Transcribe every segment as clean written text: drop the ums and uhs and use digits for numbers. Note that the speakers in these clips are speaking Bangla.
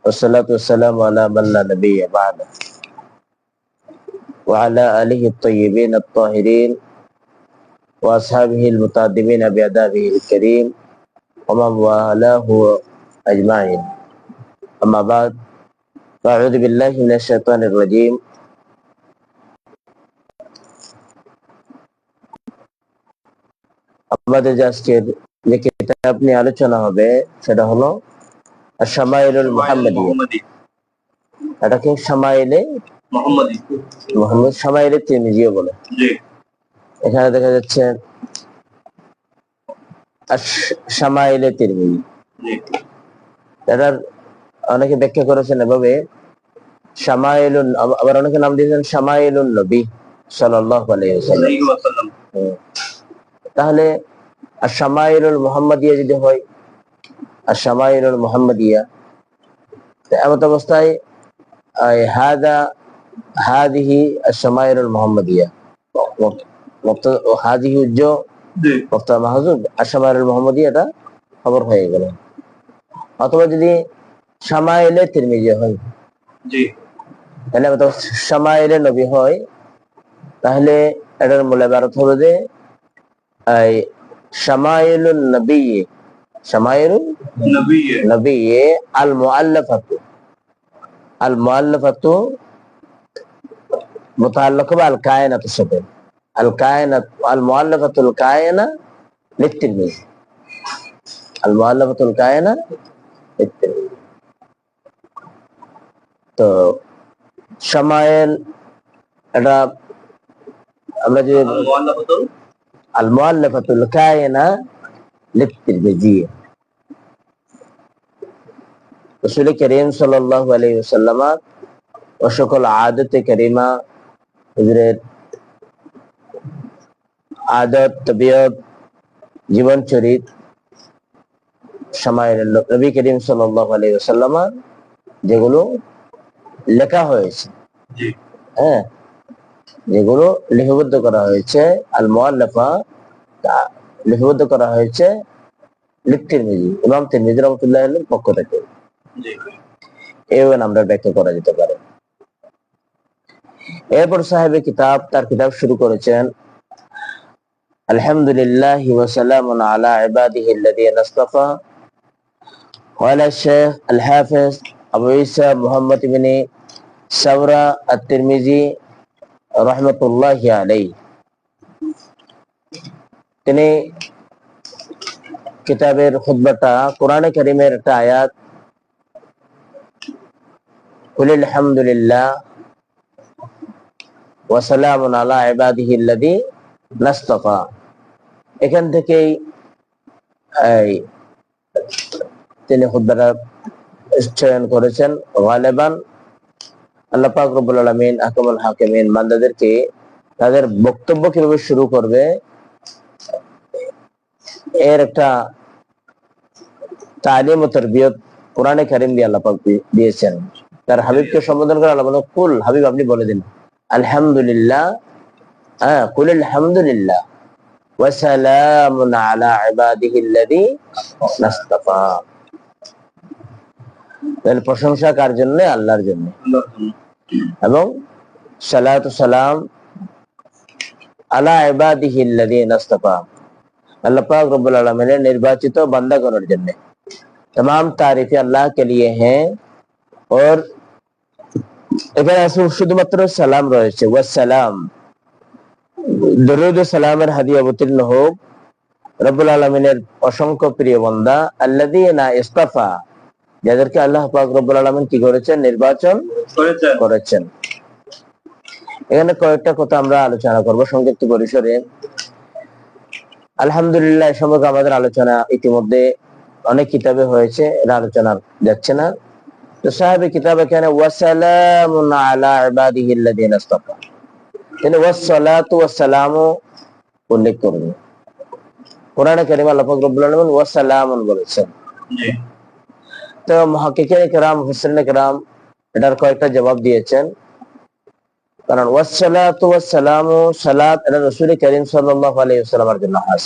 والصلاة والسلام على من لا نبي بعده وعلى آله الطيبين الطاهرين وأصحابه المتقدمين بآدابه الكريم ومن والاه أجمعين. أما بعد فأعوذ بالله من الشيطان الرجيم. আমাদের আজকের যে কিতাব নিয়ে আলোচনা হবে সেটা হলো শামাইলুল মুহাম্মাদিয়া। এটাকে শামাইলে মুহাম্মদ শামাইলে তিরমিজিও বলে। এখানে দেখা যাচ্ছে শামাইলে তিরমিজি। এটার অনেকে ব্যাখ্যা করেছেন এভাবে, শামাইলুন, আবার অনেকে নাম দিয়েছেন শামাইলুন নবী সাল্লাল্লাহু আলাইহি ওয়াসাল্লাম। তাহলে শামাইলুল মুহাম্মাদিয়া যদি হয়, শামাইলুল মুহাম্মাদিয়া, এমত অবস্থায় হাদিহি শামাইলুল মুহাম্মাদিয়া হাদিহি উজ্জো মুফতা মাহজুব শামাইলুল মুহাম্মাদিয়া, এটা খবর হয়ে গেল। অথবা যদি শামাইলে তিরমিজি হয়, তাহলে শামাইলে নবী হয়, তাহলে এটার মূল ইবারত হবে যে শামাইলুন নবী, শামাইলুন নবী আল মুআল্লাফাতু, আল মুআল্লাফাতু মুতাআল্লিক বিল কায়নাতের সাথে, আল কায়নাত আল মুআল্লাফাতুল কায়না লিতিরমিজি, আল মুআল্লাফাতুল কায়না লিতিরমিজি। তো শামাইল এটা আমরা যে আল মুআল্লাফাতুল কায়না লিতিরমিজি, রাসূল করিম সাল্লাল্লাহু আলাইহি ওয়াসাল্লাম ও সকল আদতে কারিমা, হুজুরের আদত, তবিয়ত, জীবন চরিত, শামাইল নবী করিম সাল্লাল্লাহু আলাইহি ওয়াসাল্লাম যেগুলো লেখা হয়েছে, হ্যাঁ, যেগুলো লিপিবদ্ধ করা হয়েছে, আল মুআল্লাফা লিপিবদ্ধ করা হয়েছে লিতিরমিজি, ইমাম তিরমিজি রাহমাতুল্লাহ আলাইহির পক্ষ থেকে। আমরা ব্যাখ্যা করা যেতে পারে। এরপর সাহেবে কিতাব তার কিতাব শুরু করেছেন, আলহামদুলিল্লাহি ওয়া সালামুন আলা ইবাদিহিল্লাযীনা ইসতাফা ওয়ালা শাইখ আল হাফিজ আবু ঈসা মুহাম্মদ ইবনে সাওরা আত-তিরমিজি রাহমাতুল্লাহি আলাইহি। তিনি কিতাবের খুতবাটা কোরআনে কারীমের একটা আয়াত, কুলিল হামদুলিল্লাহ ওয়া সালামুন আলা ইবাদিহিল্লাযীনা ইসতাফা, এখান থেকেই তিনি খুতবাটা চয়ন করেছেন। গালিবান আল্লাহ পাক রব্বুল আলামিন আহকামুল হাকিমিন বান্দাদেরকে তাদের বক্তব্য কিভাবে শুরু করবে এর একটা তালিম ও তারবিয়ত কোরআনে কারীম দিয়ে আল্লাহ পাক দিয়েছেন। তার হাবিবকে সম্বোধন করে আল্লাহ বলেন, কুল, হাবিব আপনি বলে দিন, আলহামদুলিল্লাহ, কুলিল হামদুলিল্লাহ ওয়া সালামুন আলা ইবাদিহিল্লাযীনা ইসতাফা। তাহলে প্রশংসা কার জন্য? আল্লাহর জন্য। এবং সালাত ও সালাম আলা ইবাদিহিল্লাযীনা ইসতাফা, अल्लाह पाक रब्बुल आलमीन ने निर्वाचित बंदागणের জন্য। तमाम तारीफें अल्लाह के लिए हैं। और এখানে শুধুমাত্র সালাম রয়েছে, ওয়াসসালাম, দরুদ ও সালামের হাদিয়া অবতীর্ণ হোক রব্বুল আলামিনের অসংখ্য প্রিয় বান্দা আল্লাযীনা ইসতাফা, যাদেরকে আল্লাহ পাক রব্বুল আলামিন কি করেছেন? নির্বাচন করেছেন। এখানে কয়েকটা কথা আমরা আলোচনা করব সংক্ষিপ্ত পরিসরে। আলহামদুলিল্লাহ সম্পর্কে আমাদের আলোচনা ইতিমধ্যে অনেক কিতাবে হয়েছে, এর আলোচনা যাচ্ছে না। তো সাহেবে কিতাব এখানে ওয়াসালামুন আলা ইবাদিহিল্লাযীনা ইসতাফা, তিনি ওয়াসসালাতু ওয়াসসালামু উল্লেখ করবেন। কোরআনে কারীমে আল্লাহ পাক রব্বুল আলামিন ওয়াসালামুন বলেছেন। তো মুহাক্কিকিন কিরাম, মুফাসসিরিন কিরাম এটার কয়েকটা জবাব দিয়েছেন। কারণ ওয়াসসালাতু ওয়াসসালামু, সালাত এটা রাসূল করিম সাল্লাল্লাহু আলাইহি ওয়াসাল্লামের জন্য খাস।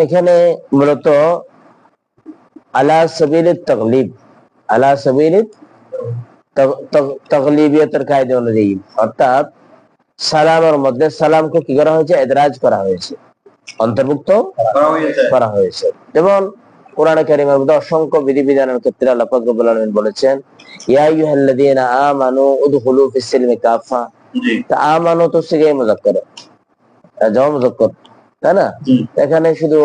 এখানে মূলত আলা সাবিলিত তাগলিব, আলা সাবিলিত তাগলিবিয়তের কায়দা অনুযায়ী, অর্থাৎ সালামের মধ্যে সালামকে কি করা হয়েছে? ইদরাজ করা হয়েছে, অন্তর্ভুক্ত করা হয়েছে। যেমন কোরআনে কারীমের মধ্যে অসংখ্য বিধিবিধানের ক্ষেত্রে আল্লাহ পাক রব্বুল আলামিন বলেছেন, ইয়া আইয়ুহাল্লাযীনা আমানু উদখুলু ফিস সিলমি কাফা। তা আমানু তো সিগাই মুযাক্কার, জামা মুযাক্কার, তাই না? এখানে শুধু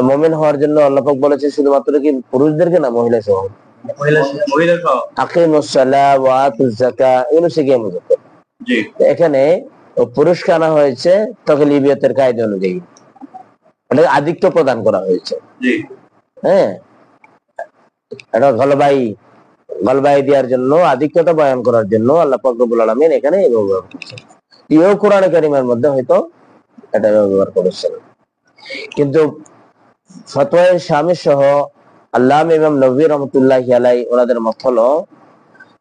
মুমিন হওয়ার জন্য আল্লাহ পাক বলেছে শুধুমাত্র কি পুরুষদেরকে, না মহিলা সহ? আকিমুস সালাহ ওয়া আতুজ যাকাত, এগুলো সিগাই মুযাক্কার। এখানে পুরুষকে আনা হয়েছে তাগলিবিয়তের কায়দা অনুযায়ী, এটাকে আধিক্য প্রদান করা হয়েছে। হ্যাঁ, এটা গলবাই দেওয়ার জন্য, আধিক্যতা বয়ান করার জন্য আল্লাহ পাক রব্বুল আলামিন এখানে ব্যবহার করেছেন। ইও কোরআনে কারীমের মধ্যে হয়তো এটা ব্যবহার করেছেন, কিন্তু ফতোয়া শামী সহ আল্লামা ইমাম নববী রাহমাতুল্লাহি আলাইহি ওনাদের মত হলো,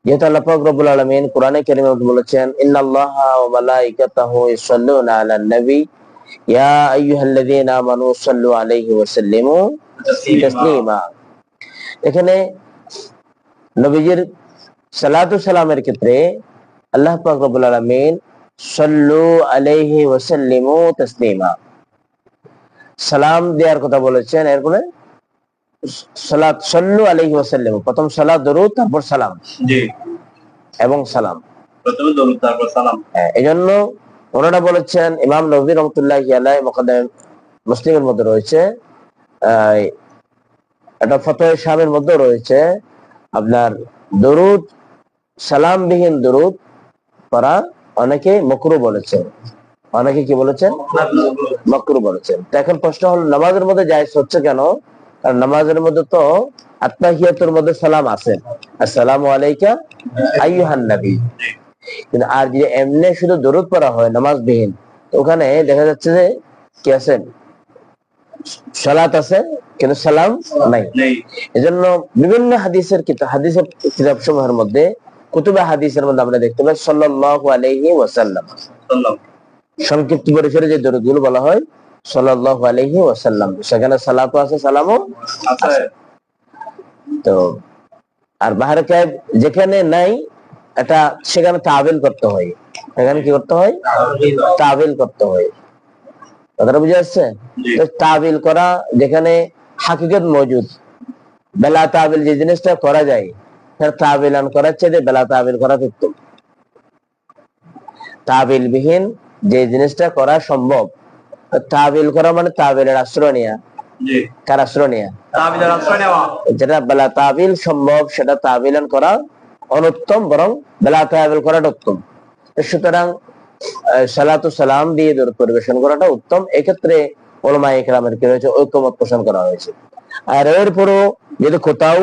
যেহেতু আল্লাহ পাক রব্বুল আলামিন কোরআনে কারীমে বলেছেন, ইন্নাল্লাহা ওয়া মালাইকাতাহু ইউসাল্লুনা আলান নবী ইয়া আইয়ুহাল্লাযীনা আমানু সাল্লু আলাইহি ওয়া সাল্লিমু তাসলিমা। এখানে নবীজির সালাতু সালামের ক্ষেত্রে আল্লাহ পাক রব্বুল আলামিন সাল্লু আলাইহি ওয়া সাল্লিমু তাসলিমা, সালাম দেওয়ার কথা বলেছেন। এরপরে সালাত, সাল্লু আলাইহি ওয়া সাল্লিমু, প্রথম সালাত দরুদ, তারপর সালাম, জি, এবং সালাম, প্রথমে দরুদ তারপর সালাম। এজন্য ওনারা বলেছেন, ইমাম নববী রাহমাতুল্লাহি আলাইহি মুকাদ্দাম মুসলিমের মধ্যে রয়েছে, এটা ফতোয়া শামীর মধ্যে রয়েছে, আপনার দরুদ, সালামবিহীন দরুদ পড়া অনেকে মাকরুহ বলেছেন, অনেকে কি বলেছেন? মাকরুহ বলেছেন। তো এখন প্রশ্ন হলো, নামাজের মধ্যে জায়েজ হচ্ছে কেন? কারণ নামাজের মধ্যে তো আত্তাহিয়াতুর মধ্যে সালাম আছে, আসসালামু আলাইকা আইয়ুহান নবী। কিন্তু আর যদি এমনি শুধু দরুদ পড়া হয় নামাজবিহীন, তো ওখানে দেখা যাচ্ছে যে কি আছে? সালাত আছে কিন্তু সালাম নাই। এজন্য বিভিন্ন হাদিসের কিতাব সমূহের মধ্যে, কুতুবে হাদিসের মধ্যে আমরা দেখতে পাই সাল্লাল্লাহু আলাইহি ওয়াসাল্লাম, সংক্ষিপ্ত পরিসরে যে দরুদগুলো বলা হয় সাল্লাল্লাহু আলাইহি ওয়াসাল্লাম, সেখানে সালাতও আছে, সালামও আছে। তো আর বাহিরে কায়েব যেখানে নাই, এটা সেখানে তাবিল করতে হয়, সেখানে কি করতে হয়? তাবিল করতে হয়। কথাটা বুঝে আসছে? তাবিল করা, যেখানে হাকিকত মজুদ, বেলা তাবিল যে জিনিসটা করা যায়, তাবিলান করার চেয়ে বেলা তাবিল করা উত্তম। তাবিল বিহীন যে জিনিসটা করা সম্ভব, তাবিল করা মানে তাবিলের আশ্রয় নেয়া। কার আশ্রয় নেয়া? তাবিলের আশ্রয় নেওয়া। যেটা বেলা তাবিল সম্ভব সেটা তাবিলান করা অনুত্তম, বরং বেলা তাবিল করাটা উত্তম। সুতরাং সালাতু সালাম দিয়ে দরুদ পরিবেশন করাটা উত্তম। এক্ষেত্রে উলামায়ে কেরামের কি রয়েছে? ঐকমত পোষণ করা হয়েছে। আর এরপরও যদি কোথাও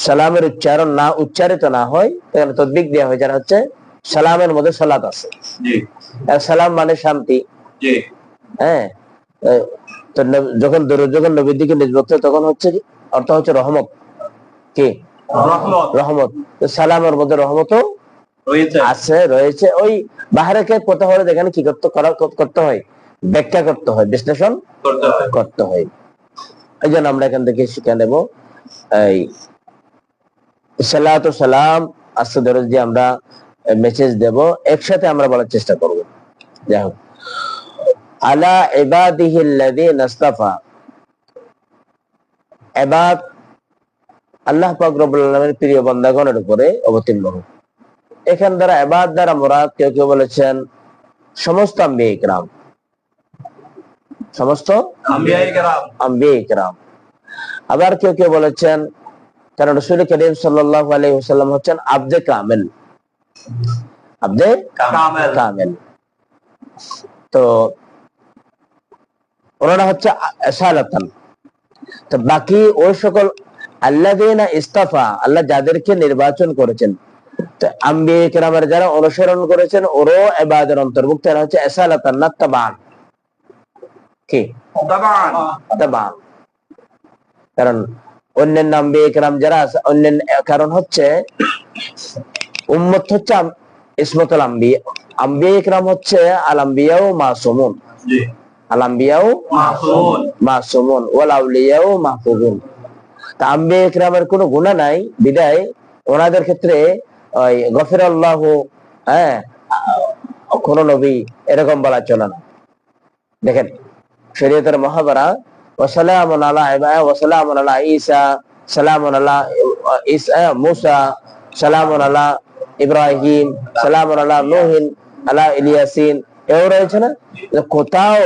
সালামের উচ্চারণ না উচ্চারিত না হয়, তাহলে তদবিক দেওয়া হয়, যারা হচ্ছে সালামের মধ্যে সালাত আছে। সালাম মানে শান্তি। হ্যাঁ, তো যখন দরুদ যখন নবীর দিকে নিসবত হয়, তখন হচ্ছে অর্থ হচ্ছে রহমত। কি? রহমত। তো সালামের মধ্যে রহমতও আছে, রয়েছে। ওই বাহিরে কথা হলে যেখানে কি করতে হয়? ব্যাখ্যা করতে হয়, বিশ্লেষণ করতে হয়। এই জন্য আমরা এখান থেকে শিখে নেব এই সালাতু সালাম আজকে দরুদ দিয়ে আমরা মেসেজ দেব, একসাথে আমরা বলার চেষ্টা করব। যাই হোক, আলা ইবাদিহিল্লাযীনা ইসতাফা, ইবাদ আল্লাহ পাক রব্বুল আলামিনের প্রিয় বান্দাগণের উপরে অবতীর্ণ হোক। এখান দ্বারা ইবাদ দ্বারা মুরাদ কেউ কেউ বলেছেন সমস্ত আম্বিয়া কিরাম, সমস্ত আম্বিয়া কিরাম। আবার কেউ কেউ বলেছেন, কারণ রাসূল করিম সাল্লাল্লাহু আলাইহি ওয়াসাল্লাম হচ্ছেন আবদে কামেল, আবদে কামেল। তো ওনারা হচ্ছে এসালাতান। তো বাকি ওই সকল আল্লাযীনা ইসতাফা, আল্লাহ যাদেরকে নির্বাচন করেছেন, তো আম্বিয়া কিরামের যারা অনুসরণ করেছেন ওরও ইবাদের অন্তর্ভুক্ত, এরা হচ্ছে এসালাতান না তাবান। কি? তাবান। কারণ অন্যান্য আম্বিয়া কিরাম যারা আছে, অন্যান্য কারণ হচ্ছে উম্মত হচ্ছে ইসমতুল আম্বিয়া, আম্বিয়া কিরাম হচ্ছে আল আম্বিয়া ও মাসুমুন। আল আম্বিয়াউ মাসুমুন মাসুমুন ওয়াল আউলিয়াউ মাহফুজুন। তা আম্বিয়া ইকরামের কোনো গুনাহ নাই, বিদায় ওনাদের ক্ষেত্রে ওই গফিরাল্লাহু, হ্যাঁ, কোন নবী এরকম বলা চলে না। দেখেন শরীয়তের মহাবারা ওয়াসালামুন আলা ওয়াসালামুন আলা ঈসা, সালামুন আলা ঈসা মুসা, সালামুন আলা ইব্রাহিম, সালামুন আলা নূহিন আলা ইলিয়াসিন, এও রয়েছে না? কোথাও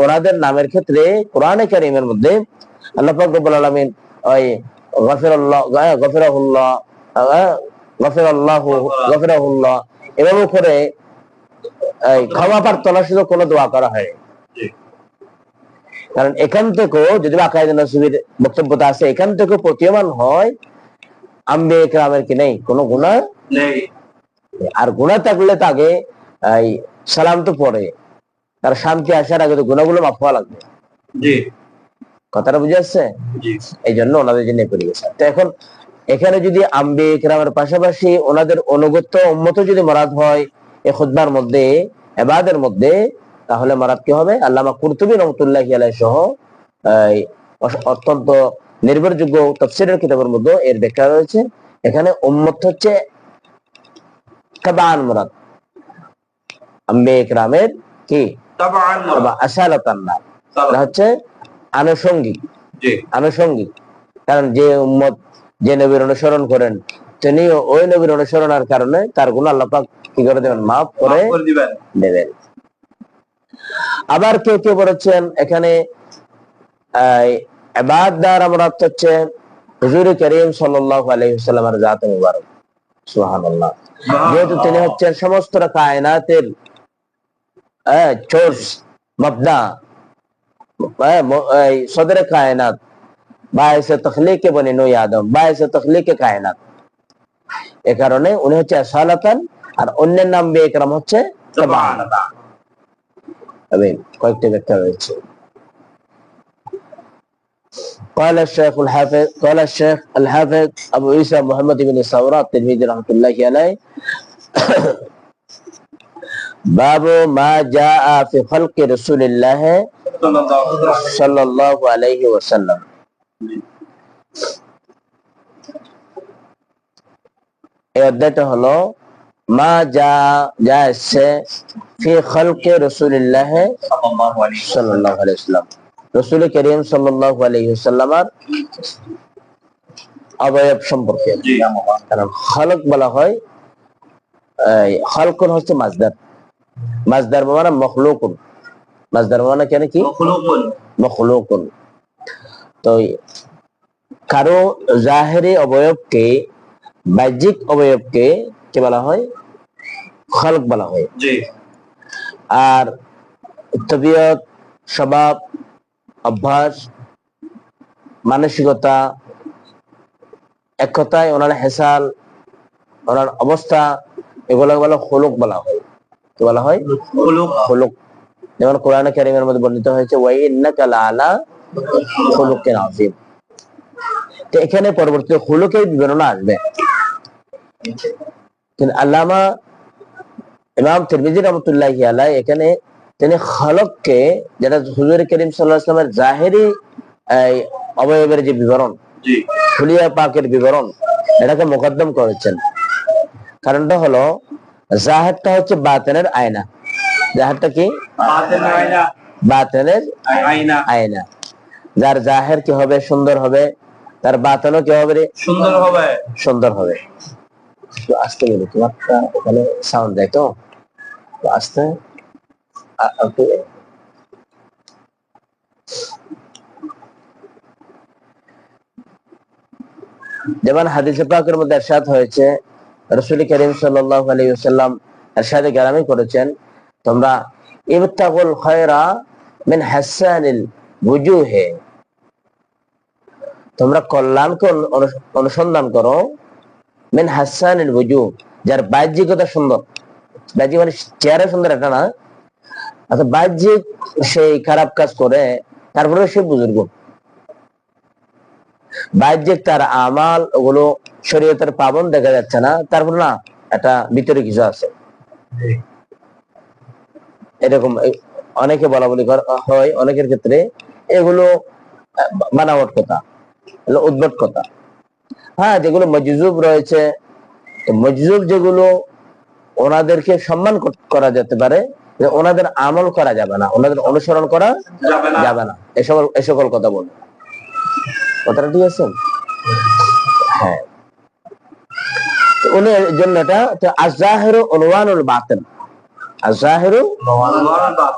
ওনাদের নামের ক্ষেত্রে কোরআনে কারীমের মধ্যে আল্লাহ পাক রব্বুল আলামিন ওই গফিরাল্লাহ, গফিরাহুল্লাহ, গফিরাল্লাহু, গফিরাহুল্লাহ এভাবে করে ক্ষমা প্রার্থনা শুধু কোনো দোয়া করা হয়। কারণ এখান থেকেও যদি আকায়েদে নসিবের বক্তব্যটা আছে, এখান থেকে প্রতীয়মান হয় আম্বিয়া ইকরামের কি নেই, কোনো গুনাহ নেই। আর গুনাহ থাকলে তাকে সালাম তো পড়ে, তার শান্তি আসার আগে তো গুনাহগুলো মাফ হওয়া লাগবে। জি, কথাটা বুঝে আসছে? এই জন্য ওনাদের জন্য পড়ে গেছে। তো এখন এখানে যদি আম্বিয়া ইকরামের পাশাপাশি ওনাদের অনুগত উম্মত যদি মারাদ হয় এই খুতবার মধ্যে, ইবাদের মধ্যে, তাহলে মারাদ কি হবে? আল্লামা কুরতুবী রহমাতুল্লাহি আলাইহি সহ অত্যন্ত নির্ভরযোগ্য তাফসীরের কিতাবের মধ্যে এর ব্যাখ্যা রয়েছে। এখানে উম্মত হচ্ছে তাবাআন মুরাদ, আম্বিয়া ইকরামের কি তাবাআন মুরাদ, আসালাতান না, এটা হচ্ছে আনুষঙ্গিক। জি, আনুষঙ্গিক। কারণ যে উম্মত যে নবীর অনুসরণ করেন তিনি ওই নবীর অনুসরণের কারণে তার গুনাহ আল্লাহ পাক কি করে দেবেন? মাফ করে দেবেন। আবার কেউ কেউ বলেছেন এখানে ইবাদ দ্বারা মুরাদ হচ্ছে হুজুর করিম সাল্লাল্লাহু আলাইহি ওয়াসাল্লামের জাত মুবারক। সুবহানাল্লাহ। যেহেতু তিনি হচ্ছেন সমস্ত কায়নাতের সোর্স, মাবদা, সদরে কায়নাত, বায়সে তখলিকে বনি নূ আদম, বায়সে তখলিকে কায়নাত। এ কারণে উনি হচ্ছে আসালাতান, আর অন্যের নাম আম্বিয়া ইকরাম হচ্ছে তাবাআন। কয়েকটি ব্যাখ্যা রয়েছে। قال الشيخ الحافظ أبو عيسى محمد بن ثورات الترمذي رحمة الله عليه باب ما جاء في خلق رسول الله صلى الله عليه وسلم। এই অধ্যায়টা হলো মা যা এসছে ফি খালকি রাসূলিল্লাহ সাল্লাল্লাহু আলাইহি ওয়াসাল্লাম, রাসূল করিম সাল্লাল্লাহু আলাইহি ওয়াসাল্লামের অবয়ব সম্পর্কে। কারণ খালক বলা হয়, খালকুন হচ্ছে মাজদার, মাজদার মানে মখলুকুন, মাজদার মানে কেন কি মখলুকুন। তো কারো জাহেরি অবয়বকে, বাহ্যিক অবয়বকে কি বলা হয়? খালক বলা হয়। আর তবিয়ত, স্বভাব, অভ্যাস, মানসিকতা, এক কথায় ওনার হেসাল, ওনার অবস্থা, এগুলো বলা খুলুক বলা হয়। কি বলা হয়? খুলুক। যেমন কোরআনে কারীমের মধ্যে বর্ণিত হয়েছে ওয়া ইন্নাকা লাআলা খুলুকিন আযীম। তো এখানে পরবর্তী খুলুকের বিবরণ আসবে। কিন্তু আল্লামা ইমাম তিরমিজি রাহমাতুল্লাহি আলাইহি এখানে তিনি খালককে, যেটা হুজুর করিম সাল্লাল্লাহু আলাইহি ওয়াসাল্লামের জাহেরি অবয়বের যে বিবরণ, খুলিয়া পাকের বিবরণ, এটাকে মুকদ্দম করেছেন। কারণটা হলো জাহেরটা হচ্ছে বাতিনের আয়না। জাহেরটা কি? বাতিনের আয়না। যার জাহের কি হবে? সুন্দর হবে। তার বাতিনও কি হবে? সুন্দর হবে। আসতে বলি, তোমার ওখানে সাউন্ড দেয় তো আসতে। যেমন হাদিসে পাকের মধ্যে ইরশাদ হয়েছে, রাসূল করিম সাল্লাল্লাহু আলাইহি ওয়াসাল্লাম ইরশাদে গারামি করেছেন, তোমরা ইবতাগুল খায়রা মিন হাসানিল ওয়ুজুহে, তোমরা কল্যাণকে অনুসন্ধান করো মিন হাসানিল ওয়ুজুহ, যার বাহ্যিকতা সুন্দর। বাহ্যিক মানে চেহারা সুন্দর এটা না, আচ্ছা বাহ্যিক সেই খারাপ কাজ করে তারপরে সে বুজুর্গ, বাহ্যিক তার আমাল ওগুলো শরীয়তের পাবন দেখা যাচ্ছে না, তারপর না এটা ভিতরে কিছু আছে। এরকম অনেকে বলা বলি হয়, অনেকের ক্ষেত্রে এগুলো বানাওয়াট কথা, উদ্ভট কথা। হ্যাঁ, যেগুলো মজজুব রয়েছে, মজজুব যেগুলো ওনাদেরকে সম্মান করা যেতে পারে, যে ওনাদের আমল করা যাবে না, ওনাদের অনুসরণ করা যাবে না, এ সকল কথা বলবো। কথাটা ঠিক আছে? হ্যাঁ, উনি এর জন্য এটা আয-যাহিরু উনওয়ানুল বাতিন, আয-যাহিরু,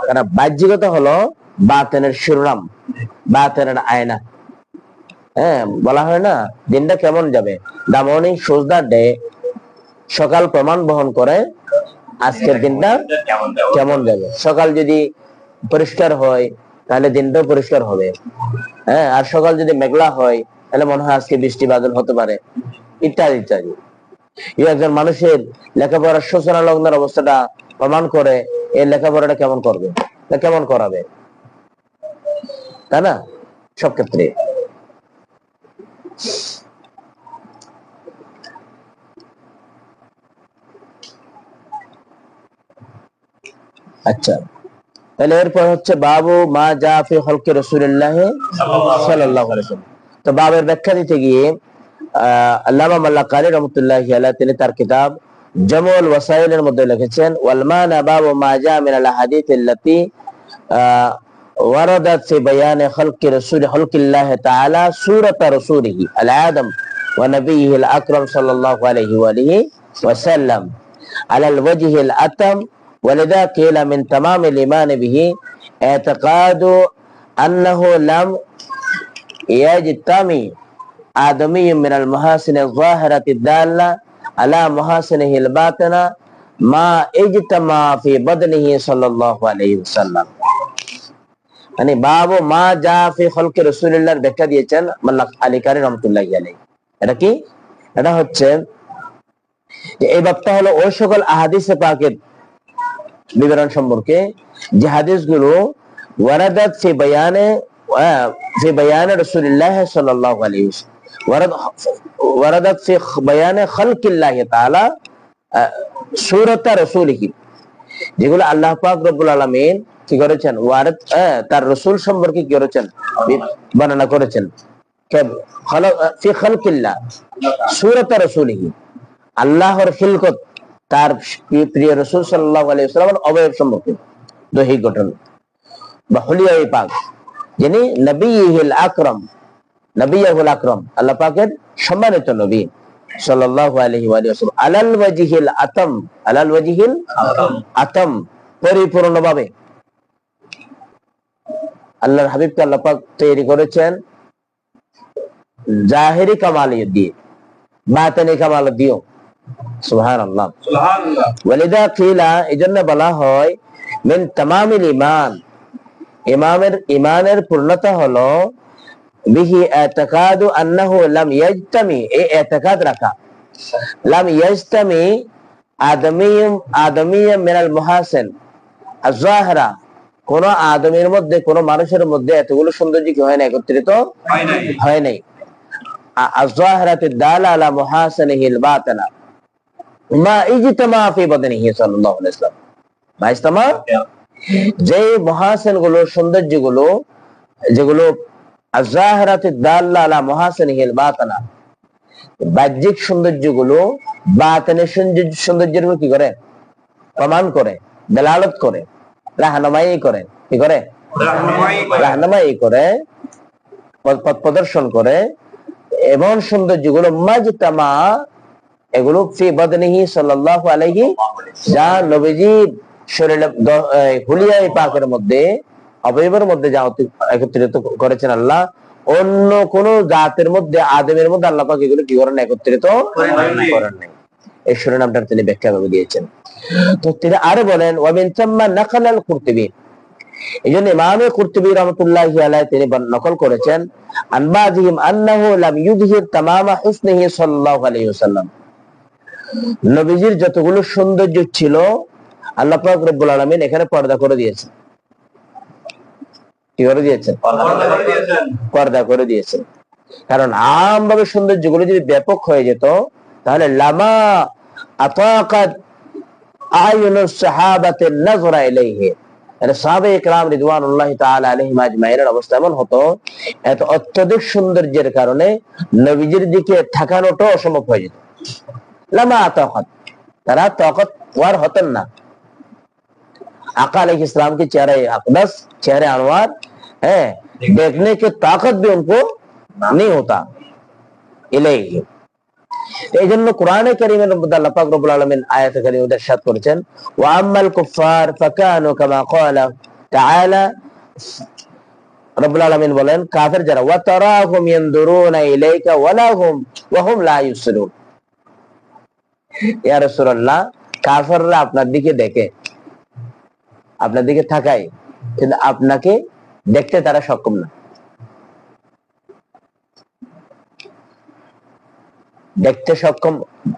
কারণ বাহ্যিকতা হলো বাতিনের শিরোনাম, বাতিনের আয়না। হ্যাঁ, বলা হয় না দিনটা কেমন যাবে, the morning shows the day, সকাল প্রমাণ বহন করে আজকের দিনটা কেমন যাবে। সকাল যদি পরিষ্কার হয় তাহলে দিনটাও পরিষ্কার হবে। হ্যাঁ, আর সকাল যদি মেঘলা হয় তাহলে মনে হয় আজকে বৃষ্টি বাদল হতে পারে, ইত্যাদি ইত্যাদি। একজন মানুষের লেখাপড়ার সূচনা লগ্নের অবস্থাটা প্রমাণ করে এই লেখাপড়াটা কেমন করবে, কেমন করাবে, তাই না? সব ক্ষেত্রে আচ্ছা, তাহলে এরপর হচ্ছে বাবু মা জা ফি খলকি রাসূলুল্লাহ সাল্লাল্লাহু আলাইহি ওয়াসাল্লাম। তো বাবের ব্যাখ্যা দিতে গিয়ে আল্লামা মাল্লাকারী রাহমাতুল্লাহি আলাইহি তিনি তার কিতাব জামুল ওয়াসাইলের মধ্যে লিখেছেন, ওয়াল মানা বাবু মা জা মিনাল হাদিস আল্লাতী ওয়ারাদাত ফি বায়ান খলকি রাসূল খলকিল্লাহ তাআলা সূরাত রাসূলিহি আল আদম ওয়া নবিয়িহি আল আকরাম সাল্লাল্লাহু আলাইহি ওয়া আলিহি ওয়াসাল্লাম আলাল ওয়াজহিল আতাম। ولذا قيل من تمام الإيمان به اعتقاد أنه لم يجتمع آدمي من المحاسن الظاهرة الدالة على محاسنه الباطنة ما اجتمع في بدنه صلى الله عليه وسلم। মানে বাবু মা জা ফি খলকি রাসূলিল্লাহর ব্যাখ্যা দিয়েছেন মাল্লাক আলী কারী রাহমাতুল্লাহি আলাইহি। এটা কি? এটা হচ্ছে যে এই বাবটা হলো ওই সকল আহাদিসে পাকের বিবরণ সম্পর্কে যে হাদিসগুলো ওয়ারাদাত ফি বায়ানে রাসূলুল্লাহ সাল্লাল্লাহু আলাইহি ওয়াসাল্লাম, ওয়ারাদাত ফি বায়ানে খলকিল্লাহ তাআলা সূরাত রাসূলিহি, যেগুলো আল্লাহ পাক রব্বুল আলামিন কি করেছেন, তার রাসূল সম্পর্কে কি করেছেন, বর্ণনা করেছেন। ফি খলকিল্লাহ সূরাত রাসূলিহি, আল্লাহর খিলকত, তার প্রিয় রাসূল সাল্লাল্লাহু আলাইহি ওয়াসাল্লামের অবয়ব সম্পর্কে, দৈহিক গঠন বা হুলিয়ায়ে পাক, যিনি নবিয়ুল আকরাম, নবিয়ুল আকরাম, আল্লাহ পাকের সম্মানিত নবী সাল্লাল্লাহু আলাইহি ওয়াসাল্লাম, আলাল ওয়াজহিল আতাম, আলাল ওয়াজহিল আতাম, পরিপূর্ণভাবে আল্লাহর হাবিবকে আল্লাহ পাক তৈরি করেছেন জাহিরি কামালিয়ত দিয়ে, বাতিনি কামালিয়ত দিয়েও। সুবহানাল্লাহ। ওয়ালিদা কিলা, এজন্য বলা হয় মিন তামামিল ঈমান, ঈমানের পূর্ণতা হলো বিহি ইতিকাদু আন্নাহু লাম ইয়াজতামি, এই ইতিকাদ রাখা, লাম ইয়াজতামি আদমিয়্যুম মিনাল মুহাসিন আয-যাহিরা, কোন আদমের মধ্যে, কোন মানুষের মধ্যে এতগুলো সৌন্দর্য কি হয় না, একত্রিত হয় নাই। আয-যাহিরাতুদ দালা আলা মুহাসিনিহিল বাতিনা মা ইজতামা ফি বাদনিহি সাল্লাল্লাহু আলাইহি ওয়াসাল্লাম, মা ইজতামা, যে মুহাসিন গুলো, সৌন্দর্য গুলো, যেগুলো আয-যাহিরাতুদ দাল্লা আলা মুহাসিনিহিল বাতিনা, বাহ্যিক সৌন্দর্য গুলো বাতিনের সৌন্দর্যের উপর কি করে, প্রমাণ করে, দালালত করে, রাহনুমাই করে, কি করে, রাহনুমাই করে, পথ প্রদর্শন করে। এমন সৌন্দর্য গুলো মাজতামা, এগুলো ফি বাদনিহি সাল্লাল্লাহু আলাইহি, যা নবীজির শরীরে হুলিয়ায়ে পাকের মধ্যে, অবয়বের মধ্যে যা একত্রিত করেছেন আল্লাহ, অন্য কোন জাতের মধ্যে, আদমের মধ্যে আল্লাহ পাক এগুলো কি করেন, একত্রিত করেন নাই। এই শিরোনামটা তিনি ব্যাখ্যা করে দিয়েছেন। তো তিনি আরো বলেন ওয়া মিন সাম্মা নাকালাল কুরতুবী, এইজন্য ইমাম কুরতুবী রাহমাতুল্লাহি আলাইহি তিনি নকল করেছেন আনবাজিহিম আন্নাহু লাম ইউযহির তামামা হুসনিহি সাল্লাল্লাহু আলাইহি ওয়াসাল্লাম, নবীজির যতগুলো সৌন্দর্য ছিল আল্লাহ পাক রব্বুল আলামিন এখানে পর্দা করে দিয়েছেন। কি করে দিয়েছেন? পর্দা করে দিয়েছেন। কারণ আমভাবে সৌন্দর্যগুলো যদি ব্যাপক হয়ে যেত তাহলে লামা আতাকাত আয়ুনুস সাহাবাতিন নাযরা ইলাইহি, সাহাবায়ে কেরাম রিদওয়ানুল্লাহি তাআলা আলাইহিম আজমাইনের অবস্থা এমন হতো, এত অত্যধিক সৌন্দর্যের কারণে নবীজির দিকে তাকানোটা অসম্ভব হয়ে যেত। লামা তাকাত, তারা তাকাত ওয়ার হতেন না। आका अलैहि सलाम के चेहरे अक़दस, चेहरे अनवार है, देखने की ताकत भी उनको नहीं होता। इलैहि, এই জন্য কোরআনে কারীমের মধ্যে আল্লাহ পাক রব্বুল আলামিন আয়াতে কারীমে ইরশাদ করেছেন, ওয়া আম্মাল কুফার ফাকানু কামা ক্বালা তাআলা, রব্বুল আলামিন বলেন কাফের যারা, ওয়া তারাহুম ইয়ানদুরুনা ইলাইকা ওয়া হুম লা ইউসিরুন। ইয়া রাসূলুল্লাহ, কাফেররা আপনার দিকে দেখে, আপনার দিকে তাকায়, কিন্তু আপনাকে দেখতে তারা সক্ষম না। দেখতে সক্ষম,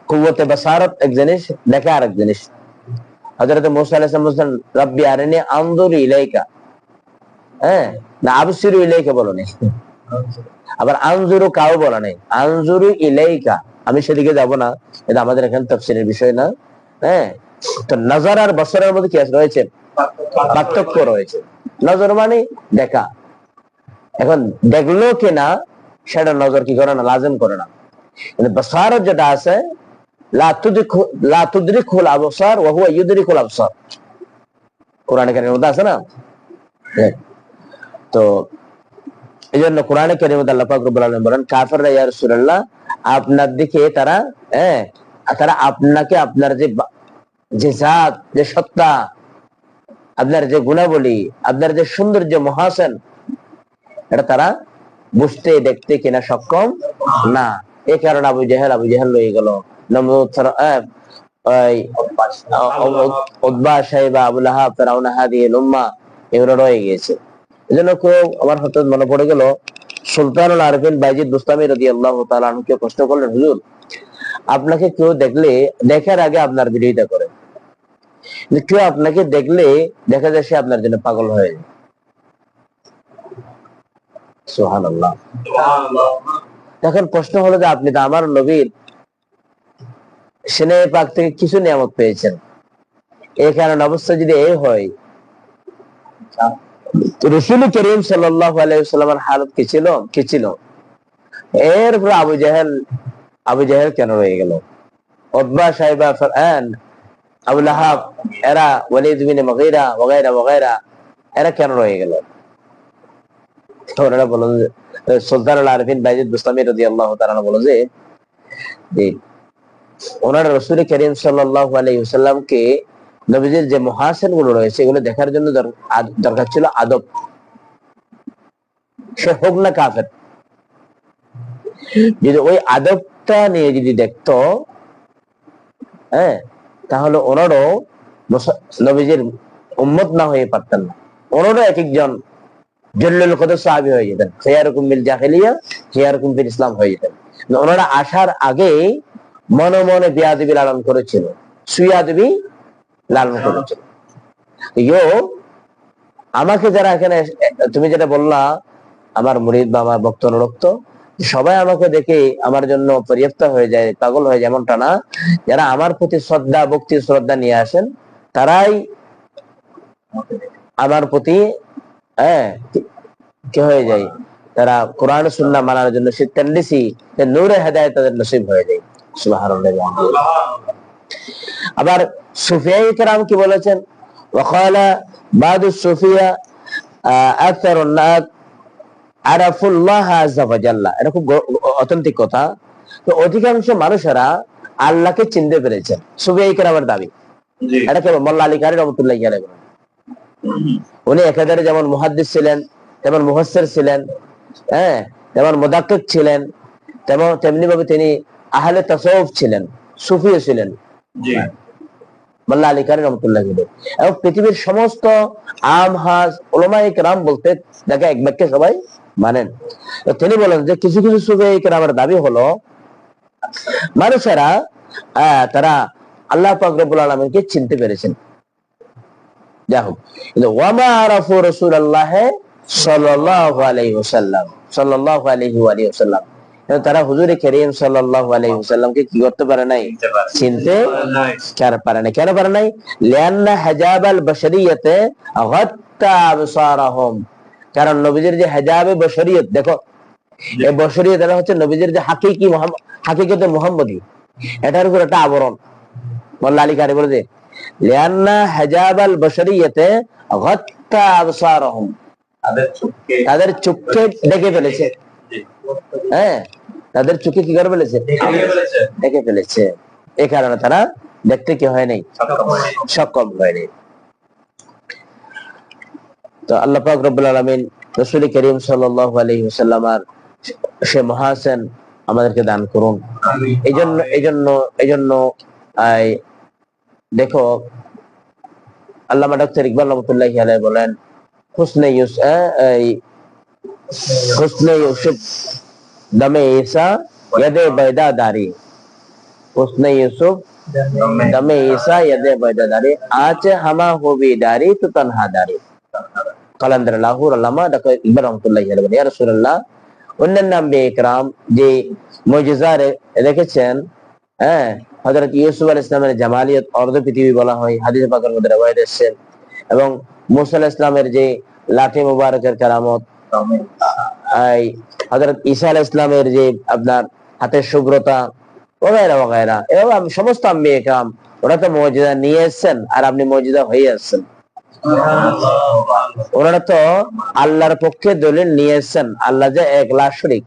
কুওয়াতে বাসারত এক জিনিস, দেখে আরেক জিনিস। হযরত মূসা আলাইহিস সালাম বলেন, রব্বি আরিনি আনজুরু ইলাইকা, হ্যাঁ, না আবসিরু ইলাইকা বলো নাই, আবার আনজুরু কাও বলা নাই, আনজুরু ইলাইকা, আমি সেদিকে যাব না, এটা আমাদের এখানে তাফসীরের বিষয় না। হ্যাঁ, তো নজর আর বসরের মধ্যে কি রয়েছে? পার্থক্য রয়েছে। নজর মানে দেখা, এখন দেখলো কিনা সেটা নজর কি করে না, লাজিম করে না। কিন্তু বসারত যেটা আছে, লা তুদরিকুল আবসার ওয়া হুয়া ইউদরিকুল আবসার, কোরআনে কারীমের মধ্যে আছে না। তো এইজন্য কোরআনে কারীমের মধ্যে আল্লাহ পাক রব্বুল আলামিন বলেন, কাফিররা ইয়া রাসূলুল্লাহ আপনার দিকে তারা, তারা আপনাকে আপনার যে জাত, যে সত্তা, আপনার যে গুণাবলী, আপনার যে সৌন্দর্য মহাসেন, এটা তারা বুঝতে দেখতে কিনা সক্ষম না। এই কারণে আবু জেহেল রয়ে গেল, উতবা, শাইবা, আবু লাহাব, ফিরআউন, হাদিয়ে উম্মাহ, এগুলো রয়ে গিয়েছে। এজন্য কেউ, আমার হঠাৎ মনে পড়ে গেল, সুলতানুল আরিফিন বাইজিদ বুস্তামি রাদিয়াল্লাহু তাআলা আনহুকে প্রশ্ন করলেন, হুজুর আপনাকে কেউ দেখলে, দেখার আগে আপনার বিরোধিতা করে, কেউ আপনাকে দেখলে দেখা যায় সে আপনার জন্য পাগল হয়ে যায়। সুবহানাল্লাহ। এখন প্রশ্ন হলো যে আপনি তো আমার নবীর স্নেহ পাক থেকে কিছু নিয়ামত পেয়েছেন, এই কারণে অবস্থা যদি এই হয়, রাসূল করিম সাল্লাল্লাহু আলাইহি ওয়াসাল্লামের হালত কি ছিল? এরপর আবু জাহেল কেন রয়ে গেল? উতবা, শাইবা, ফিরআউন, আবু লাহাব, এরা, ওয়ালিদ বিন মুগীরা ওয়াগায়রা এরা কেন রয়ে গেল? ওনারা বলেন, সুলতানুল আরিফিন বাইজিদ বুস্তামি রাদিয়াল্লাহু তাআলা বলেন যে ওনারা রাসূল করিম সাল্লাল্লাহু আলাইহি ওয়াসাল্লামকে, নবীজির যে মুহাসিন গুলো রয়েছে এগুলো দেখার জন্য দরকার ছিল আদব। সে হোক না কাফের, যদি ওই আদবটা নিয়ে যদি দেখতো, তাহলে ওনারও নবীজির উম্মত না হয়ে পারতেন না। ওনারও এক একজন জল্লুল কদর সাহাবী হয়ে যেতেন, খিয়ারুকুম ফিল জাহিলিয়া খিয়ারুকুম ফিল ইসলাম হয়ে যেতেন। ওনারা আসার আগে মনে মনে বেয়াদবি লালন করেছিল, সুয়াদবি লালন করেছিল। আমাকে যারা এখানে, তুমি যেটা বললা, আমার মুরিদ বা আমার ভক্ত অনুরক্ত সবাই আমাকে দেখে আমার জন্য পর্যাপ্ত হয়ে যায়, পাগল হয়ে যায়, এমনটা না। যারা আমার প্রতি শ্রদ্ধা, ভক্তি, শ্রদ্ধা নিয়ে আসেন, তারাই আমার প্রতি কি হয়ে যায়, তারা কোরআন সুন্নাহ মানার জন্য সে টেন্ডেন্সি, নূরে হেদায়েত তাদের নসিব হয়ে যায়। সুবহানাল্লাহ। আবার সুফিয়ায়ে কেরাম কি বলেছেন, ওয়াকালা বাদু সুফিয়া আকতারুন নাস আরাফুল্লাহ আযজা ওয়া জাল্লা, এটা খুব অথেন্টিক কথা। তো অধিকাংশ মানুষেরা আল্লাহকে চিনতে পেরেছেন, সুফিয়ায়ে কেরামের দাবি। এটা কেবল মোল্লা আলী কারি রহমাতুল্লাহি আলাইহি বলেন। উনি একাধারে যেমন মুহাদ্দিস ছিলেন, তেমন মুফাসসির ছিলেন, তেমন মুদাক্কিক ছিলেন, তেমনি ভাবে তিনি আহলে তাসাউফ ছিলেন, সুফিও ছিলেন, মোল্লা আলী কারি রহমাতুল্লাহি আলাইহি। এবং পৃথিবীর সমস্ত আমহাজ উলামায়ে কেরাম বলতে যাকে এক বাক্যে সবাই মানেন। তিনি বলেন যে কিছু কিছু সুফিয়ায়ে কেরামের দাবি হলো, মানুষেরা তারা আল্লাহ পাক রব্বুল আলামিনকে চিনতে পেরেছেন। যাই হোক, ওয়ামা আরাফু রাসূলুল্লাহ সাল্লাল্লাহু আলাইহি ওয়াসাল্লাম, সাল্লাল্লাহু আলাইহি ওয়া আলিহি ওয়াসাল্লাম, তারা হুজুর করিম সাল্লাল্লাহু আলাইহি ওয়াসাল্লামকে কি করতে পারে নাই, চিনতে পারে নাই। কেন পারে নাই? লিআন্না হিজাবাল বাশারিয়াতে গাত্তা আবসারহুম, কারণ নবীজির যে হিজাবে বশরিয়ত, দেখো এই বশরিয়ত এটা হচ্ছে নবীজির যে হাকিকতে মুহাম্মদী, এটার উপর একটা আবরণ। মোল্লা আলী কারি বলে যে লিআন্না হিজাবাল বাশারিয়াতে গাত্তা আবসারহুম, তাদের চোখকে ঢেকে ফেলেছে। হ্যাঁ, তাদের চোখে কি করে ফেলেছে, ঢেকে ফেলেছে। এই কারণে তারা দেখতে কি হয় নাই, সক্ষম হয়নি। তো আল্লাহ পাক রব্বুল আলামিন রাসূল করিম সাল্লাল্লাহু আলাইহি ওয়াসাল্লামের সে মহাসেন আমাদেরকে দান করুন। এইজন্য দেখো আল্লামা ডক্টর ইকবাল রহমাতুল্লাহি আলাইহি বলেন হুসনে ইউসুফ দমে ঈসা ইয়াদে বাইদাদারি, হুসনে ইউসুফ দমে ঈসা ইয়াদে বাইদাদারি, আজ হামা হবি দারি তো তনহা দারি। কালান্দার লাহোর আল্লামা ডক্টর ইকবাল রহমাতুল্লাহি আলাইহি বলেন, ইয়া রাসূলুল্লাহ, অন্যান্য আম্বিয়া ইকরাম যে মুজিজা রেখেছেন, হ্যাঁ, হযরত ইউসুফ আলাইহিস সালামের জামালিয়ত অর্ধ পৃথিবী বলা হয়, হাদিস পাকের মধ্যে রওয়ায়াত এসেছে। এবং মুসা আলাইহিস সালামের যে লাঠি মুবারকের কারামত, হযরত ঈসা আলাইহিস সালামের যে আপনার হাতের শুভ্রতা ওগায়রা ওগায়রা, এবং সমস্ত আম্বিয়া ইকরাম ওরা তো মুজিজা নিয়ে এসেছেন, আর আপনি মুজিজা হয়ে আসছেন। ওনারা তো আল্লাহর পক্ষে দলিল নিয়ে এসেছেন, আল্লাহ যে এক লা শরীক,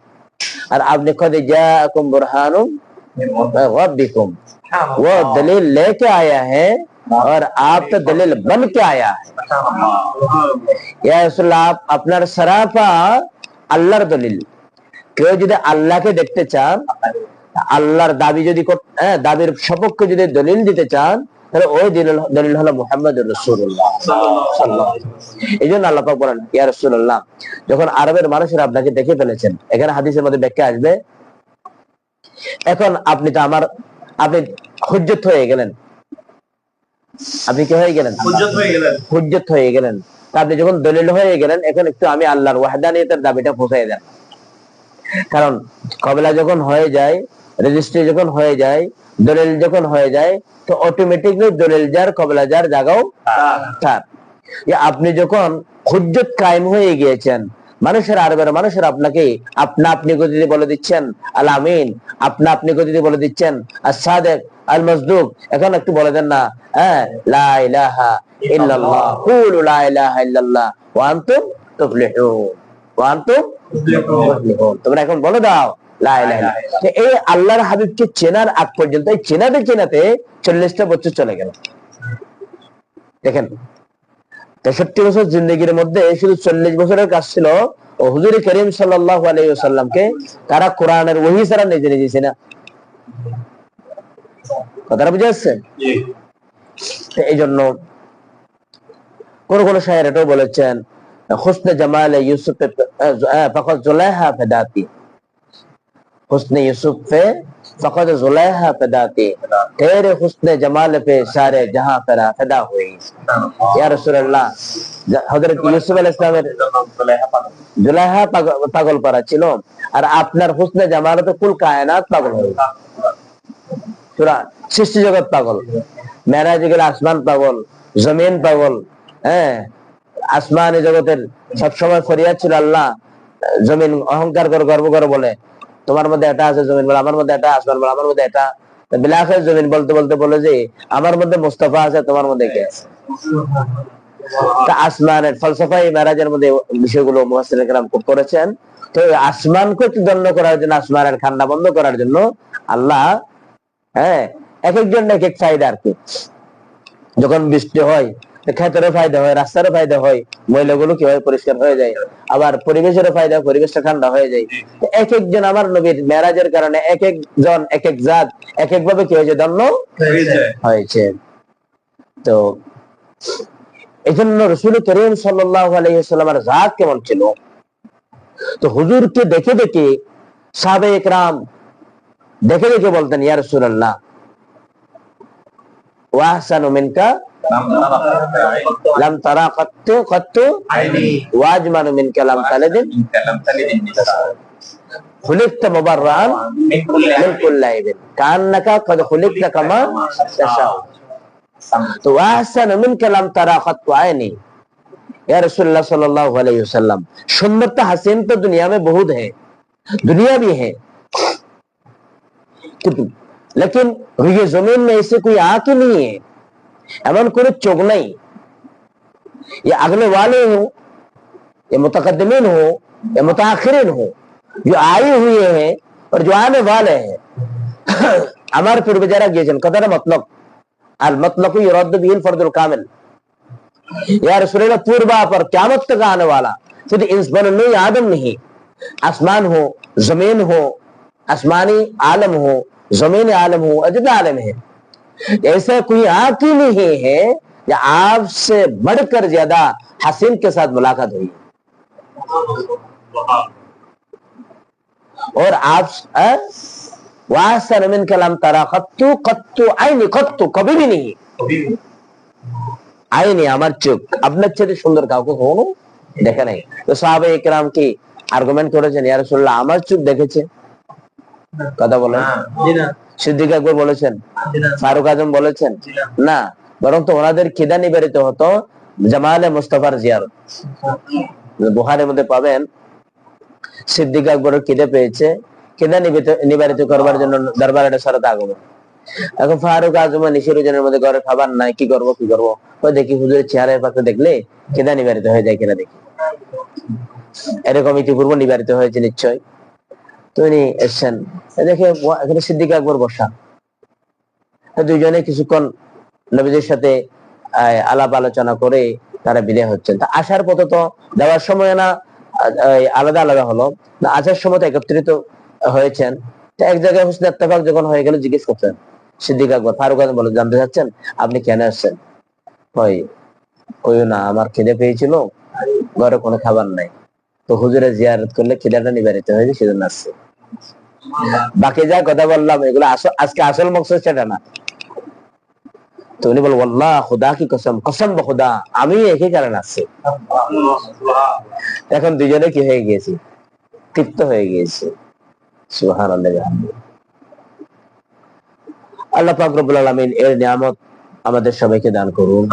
আর আপনি কদ জাআকুম বুরহানুম মির রাব্বিকুম, वो दलील लेके आया है और आप तो दलील बन के आया है। या রাসূলুল্লাহ, আপনার সরাফা আল্লাহর দলিল। কেউ যদি আল্লাহকে দেখতে চান, আল্লাহর দাবি যদি দাবির সপক্ষে যদি দলিল দিতে চান, তাহলে ওই দলিল হলো মুহাম্মদুর রাসূলুল্লাহ সাল্লাল্লাহু আলাইহি ওয়াসাল্লাম। এইজন্য আল্লাহ পাক বলেন, ইয়া রাসূলুল্লাহ, যখন আরবের মানুষেরা আপনাকে দেখে ফেলেছেন, এখানে হাদিসের মধ্যে ব্যাখ্যা আসবে, এখন আপনি হুজ্জত হয়ে গেলেন। আপনি কি হয়ে গেলেন? হুজ্জত হয়ে গেলেন। তা আপনি যখন দলিল হয়ে গেলেন, এখন একটু আমি আল্লাহর ওয়াহদানিয়তের দাবিটা পৌঁছায় দেন। কারণ কবলা যখন হয়ে যায়, রেজিস্ট্রি যখন হয়ে যায়, দলিল যখন হয়ে যায়, তো অটোমেটিকলি দলিল যার কবলা যার জায়গাও তার। আপনি যখন হুজ্জত কায়েম হয়ে গিয়েছেন, আরবের মানুষের আপনাকে আপনি গতিতে বলে দিচ্ছেন আল আমিন, আপনি গতিতে বলে দিচ্ছেন আস সাদিক আল মাসদুক। এখন একটু বলে দেন না, হ্যাঁ, লা ইলাহা ইল্লাল্লাহ, কুলু লা ইলাহা ইল্লাল্লাহ ওয়া আনতুম তুফলিহুন, ওয়া আনতুম তুফলিহুন। তোমরা এখন বলে দাও লা ইলাহা ইল্লাল্লাহ। এই আল্লাহর হাবিবকে চেনার আগ পর্যন্ত, এই চেনাতে 40টা বছর চলে গেল। দেখেন, 63 বছর জিন্দেগির মধ্যে শুধু 40 বছরের কাজ ছিল ও হুজুর করিম সাল্লাল্লাহু আলাইহি ওয়াসাল্লামকে তারা কোরআনের ওহী ছাড়া নিজে নিজে না। কথাটা বুঝে আসছে? এই জন্য কোন শায়ের এটাও বলেছেন, হুসনে জামালে ইউসুফ ফাকাদ জুলাইহা ফাদাতি, হুসনে ইউসুফ পে ফাকাদ জুলাইহা ফাদাতি, তেরে হুসনে জামাল পে সারে জাহাं ফিদা হুই। ইয়া রাসূলুল্লাহ, হযরত ইউসুফ আলাইহিস সালামের জুলাইহা পাগল পারা ছিল, আর আপনার হুসনে জামালতে কুল কায়নাত পাগল হয়ে গেল। পুরা সৃষ্টি জগৎ পাগল, মেরাজে গেলে আসমান পাগল, জমিন পাগল। হ্যাঁ, আসমানি জগতের সবসময় ফরিয়াদ ছিল, আল্লাহ, জমিন অহংকার করে গর্ব করে বলে তোমার মধ্যে এটা আছে, জমিন বলে আমার মধ্যে এটা, আসমান বলে আমার মধ্যে এটা। বিলাখের জমিন বলতে বলতে বলে যে আমার মধ্যে মুস্তাফা আছে, তোমার মধ্যে কে আছে? আসমানের ফলসফাই মেরাজের মধ্যে বিষয়গুলো মুফাসসিরিন কেরাম খুব করেছেন। তো আসমানকে একটু দণ্ড করার জন্য, আসমানের খান্না বন্ধ করার জন্য আল্লাহ, হ্যাঁ, এক একজন এক এক ফায়দা আর কি। যখন বৃষ্টি হয়, ক্ষেতেরও ফায়দা হয়, রাস্তারও ফায়দা হয়, ময়লাগুলো কি হয়, পরিষ্কার হয়ে যায়। আবার পরিবেশেরও ফায়দা, পরিবেশটা ঠান্ডা হয়ে যায়। এক একজন আমার নবীর মেরাজের কারণে এক একজন এক এক জাত এক এক ভাবে কি হয়েছে, ধন্য হয়েছে। তো এই জন্য রাসূল করিম সাল্লাল্লাহু আলাইহি ওয়াসাল্লামের জাত কেমন ছিল, তো হুজুরকে দেখে দেখে সাহাবায়ে কেরাম দেখে দেখে বলতেন, ইয়া রাসূলুল্লাহ, ওয়া আহসানু মিনকা লাম তারা কাত্তু আইনি ওয়া আজমানু মিনকা লাম তালিদিন। খুলিকতা মুবাররান মিন কুল্লি আইবিন কান্নাকা কদ খুলিকতা কামা তাশাউ। तो ahsan मिनका लम तरा खत्तु आयनी। या रसूलुल्लाह सल्लल्लाहु अलैहि वसल्लम, सुंदरता हसीन तो दुनिया में बहुत है, दुनिया भी है, लेकिन ये जमीन में ऐसे कोई आंख ही नहीं है, एमन कोई चोग नहीं। ये अगले वाले हो, ये मुतकद्दिमीन हो, ये मुताखिरीन हो, जो आए हुए हैं और जो आने वाले हैं। हमारे पूर्वजरा गिয়েছেন कदर मतलब अल मतलब युरद्द बिल फर्दुल कामिल। या रसूलुल्लाह पूर्वा पर क़यामत तक आने वाला सिर्फ इंसान नहीं, आदम नहीं, आसमान हो, जमीन हो, आसमानी आलम हो, जमीन आलम हो, अजद आलम है, ऐसा कोई आंख ही नहीं है या आपसे बढ़कर ज्यादा हसीन के साथ मुलाकात हुई। और आप वासन मिन कलम तरा खत्तु खत्तु आईनी खत्तु कभी भी नहीं आईनी আমার চোখ আপনার চেয়ে সুন্দর কাউকে কখনো দেখে নাই। তো সাহাবা ইকরাম কি আর্গুমেন্ট করেছেন ইয়া রাসূলুল্লাহ আমার চোখ দেখেছে? কথা বলেন না। সিদ্দিক আকবর বলেছেন, ফারুক আজম বলেছেন না, বরং তো ওনাদের খিদা নিবারিত হতো জামালে মুস্তাফার জিয়ারত। বুখারীর মধ্যে পাবেন সিদ্দিক আকবরের খিদে পেয়েছে, খিদা নিবারিত করবার জন্য দরবারে শরত আগমন। এখন ফারুক আজম নিশিরুজনের মধ্যে ঘরে খাবার নাই, কি করবো ওই দেখি হুজুরের চেহারার পাশে দেখলে খিদা নিবারিত হয়ে যায় কিনা দেখি। এরকম ইতিপূর্ব নিবারিত হয়েছে নিশ্চয়। তো উনি এসছেন, দেখে এখানে সিদ্দিক আকবর বসা, দুইজনে কিছুক্ষণ নবীদের সাথে আলাপ আলোচনা করে তারা বিদায় হচ্ছেন। তা আসার পথে তো দেওয়ার সময় না আলাদা আলাদা হলো, না আসার সময় তো একত্রিত হয়েছেন। এক জায়গায় হুসনে ইত্তেফাক যখন হয়ে গেল জিজ্ঞেস করতেন সিদ্দিক আকবর, ফারুক আজম বলে জানতে চাচ্ছেন আপনি কেন আসছেন? কই না আমার খিদে পেয়েছিল, ঘরে কোনো খাবার নাই, তো হুজুরের জিয়ারত করলে খিদাটা নিবারিত হয়েছে সেজন্য আসছে। বাকি যা কথা বললাম এগুলো আজকে আসল মকসদ সেটা না। তো উনি বল আল্লাহ খুদা কি কসম, কসম খুদা আমি একই কারণে আসছি। এখন দুজনে কি হয়ে গিয়েছি, তৃপ্ত হয়ে গিয়েছে। সুবহানাল্লাহ। আল্লাহ পাক রব্বুল আলামিন এর নিয়ামত আমাদের সবাইকে দান করুন।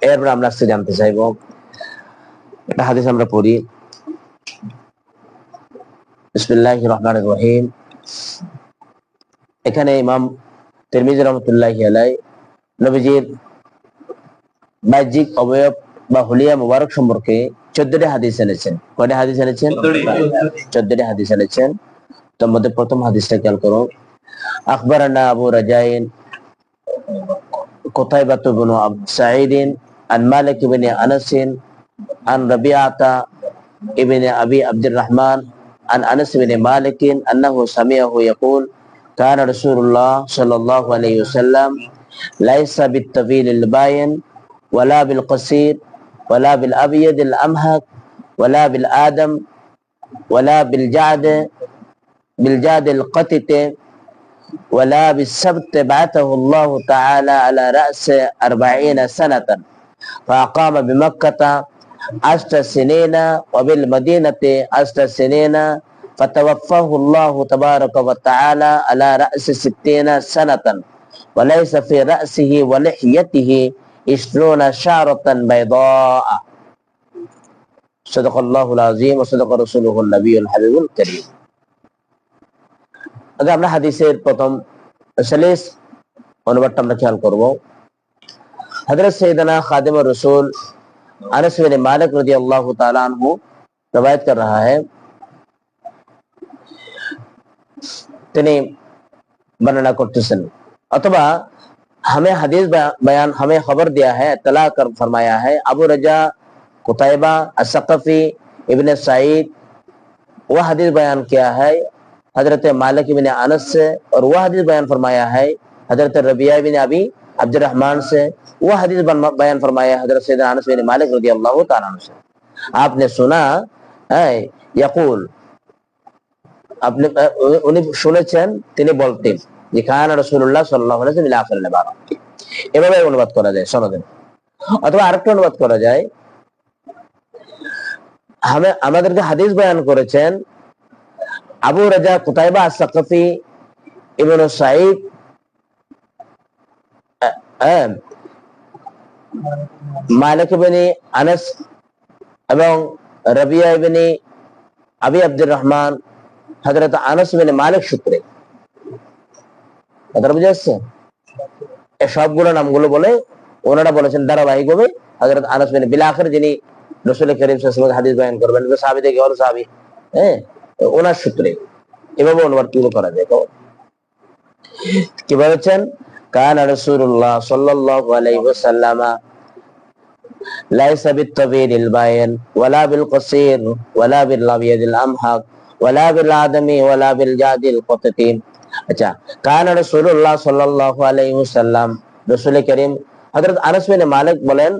এরপর আমরা আজকে জানতে চাইবো একটা হাদিস আমরা পড়ি। বিসমিল্লাহির রহমানির রহিম। এখানে ইমাম তিরমিজি রাহমাতুল্লাহি আলাইহি নবীজির বাহ্যিক অবয়ব বা হুলিয়া মুবারক সম্পর্কে 14টি হাদিস এনেছেন। কয়টা হাদিস এনেছেন? 14টি হাদিস এনেছেন। তার মধ্যে প্রথম হাদিসটা খেয়াল করো। আখবারানা আবু রাজাইন কুতাইবা ইবনে সাঈদ আন মালিক ইবনে আনাস আন রাবিআতা ইবনে আবি আব্দুর রহমান আন আনাস ইবনে মালিক আন্নাহু সামিআহু ইয়াকুল কানা রাসূলুল্লাহ সাল্লাল্লাহু আলাইহি ওয়াসাল্লাম লাইসা বিত-তাবিল বায়িন ওয়ালা বিল কসীর ওয়ালা বিল আবিয়াদ আল আমহাক ওয়ালা বিল আদম ওয়ালা বিল জাদ আল কাতিত ولا بالسبت بعثه الله تعالى على رأس 40 سنة فأقام بمكة 10 سنين وبالمدينة 10 سنين فتوفاه الله تبارك وتعالى على رأس 60 سنة وليس في رأسه ولحيته 20 شعرة بيضاء صدق الله العظيم وصدق رسوله النبي الحبيب الكريم। আমরা হাদিসের প্রথম সালিস অনুবাদটা আমরা খেয়াল করব। হযরত সৈয়দনা খাদিমুর রাসূল আনাস বিন মালিক রাদিয়াল্লাহু তাআলা আনহু রवायत कर रहा है। তিনি বর্ণনা করতেছেন অথবা हमें हदीस बयान हमें खबर दिया है, तला कर फरमाया है अबू रजा कुतैबा अस्सक़फ़ी इब्ने सईद, वह हदीस बयान किया है हजरत मालिक इब्ने अनस से, और वह हदीस बयान फरमाया है हजरत रबिया इब्ने अबी अब्दुर रहमान से, वह हदीस बयान फरमाया हजरत सैयदना अनस बिन मालिक रदियल्लाहु ताला अन्हु से। आपने सुना है यक़ूल, আপনি উনি শুনেছেন তিনি বলতেন যে কানা রাসূলুল্লাহ সাল্লাল্লাহু আলাইহি ওয়াসাল্লাম ইলা আখিরিল ইবারা। এভাবে অনুবাদ করা যায় সনদে। অথবা আরেকটা অনুবাদ করা যায় আমাদেরকে হাদিস বয়ান করেছেন আবু রাজা কুতাইবা আস-সাকাফি, ইবনে সাঈদ, মালিক ইবনে আনাস এবং রাবিয়া ইবনে আবি আব্দুর রহমান, হযরত আনাস ইবনে মালিক সূত্রে। কথা বুঝে আসছে? এই সবগুলো নামগুলো বলে ওনারা বলেছেন ধারাবাহিকভাবে হযরত আনাস বিন বিলাখের, যিনি রাসূল কারীম সাল্লাল্লাহু আলাইহি ওয়াসাল্লাম হাদিস বয়ান করবেন, সাহাবী থেকে বড় সাহাবী, ওনার সূত্রে এভাবে অনুবাদ করা যায়। কি বলেছেন? কান রাসূলুল্লাহ সাল্লাল্লাহু আলাইহি ওয়াসাল্লাম লাইসা বিত-তাবিরিল বায়ান ওয়ালা বিল কসীর ওয়ালা বিল আবিয়াদিল আমহাক ওয়ালা বিল আদমি ওয়ালা বিল জাদিল কততিন। আচ্ছা, কান রাসূলুল্লাহ সাল্লাল্লাহু আলাইহি ওয়াসাল্লাম, রাসূল কারীম হযরত আনাস বিন মালিক বলেন,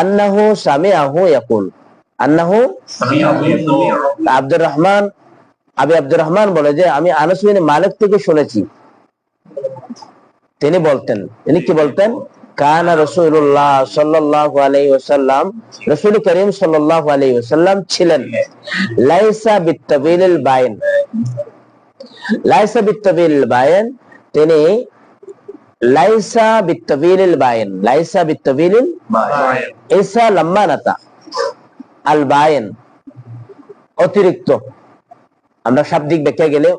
আন্নাহু সামিআহু ইয়াকুল, আন্নাহু আব্দুর রহমান, আবি আব্দুর রহমান বলে যে আমি আনাস বিন মালিক থেকে শুনেছি, তিনি বলতেন, তিনি কি বলতেন? কানা রাসূলুল্লাহ সাল্লাল্লাহু আলাইহি ওয়াসাল্লাম, রাসূল কারীম সাল্লাল্লাহু আলাইহি ওয়াসাল্লাম ছিলেন লাইসা বিত-তাবিলিল বায়ান, লাইসা বিত-তাবিলিল বায়ান, তিনি লাইসা বিত-তাবিলিল বায়ান, লাইসা বিত-তাবিলিল বায়ান, ঈসা লাম্মানাতা আল বায়ান, অতিরিক্ত। আমরা শাব্দিক ব্যাখ্যা গেলে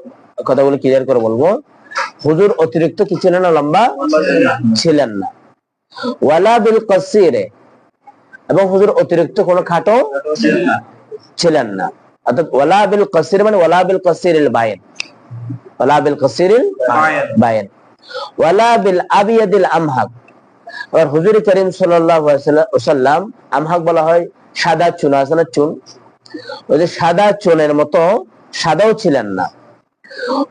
কথাগুলো ক্লিয়ার করে বলবো। হুজুর অতিরিক্ত কি ছিলেন না, লম্বা ছিলেন না। ওয়ালা বিল কসিরে, এবং হুজুর অতিরিক্ত কোনো খাটো ছিলেন না। অর্থাৎ ওয়ালা বিল কসির মানে ওয়ালা বিল কসিরিল বায়ান, ওয়ালা বিল কসিরিল বায়ান, ওয়ালা বিল আবিয়াদিল আমহাক। আর হুজুর কারীম সাল্লাল্লাহু আলাইহি ওয়াসাল্লাম, আমহাক বলা হয় সাদা চুন, আছে না চুন, ওই যে সাদা চুনের মতো সাদাও ছিলেন না।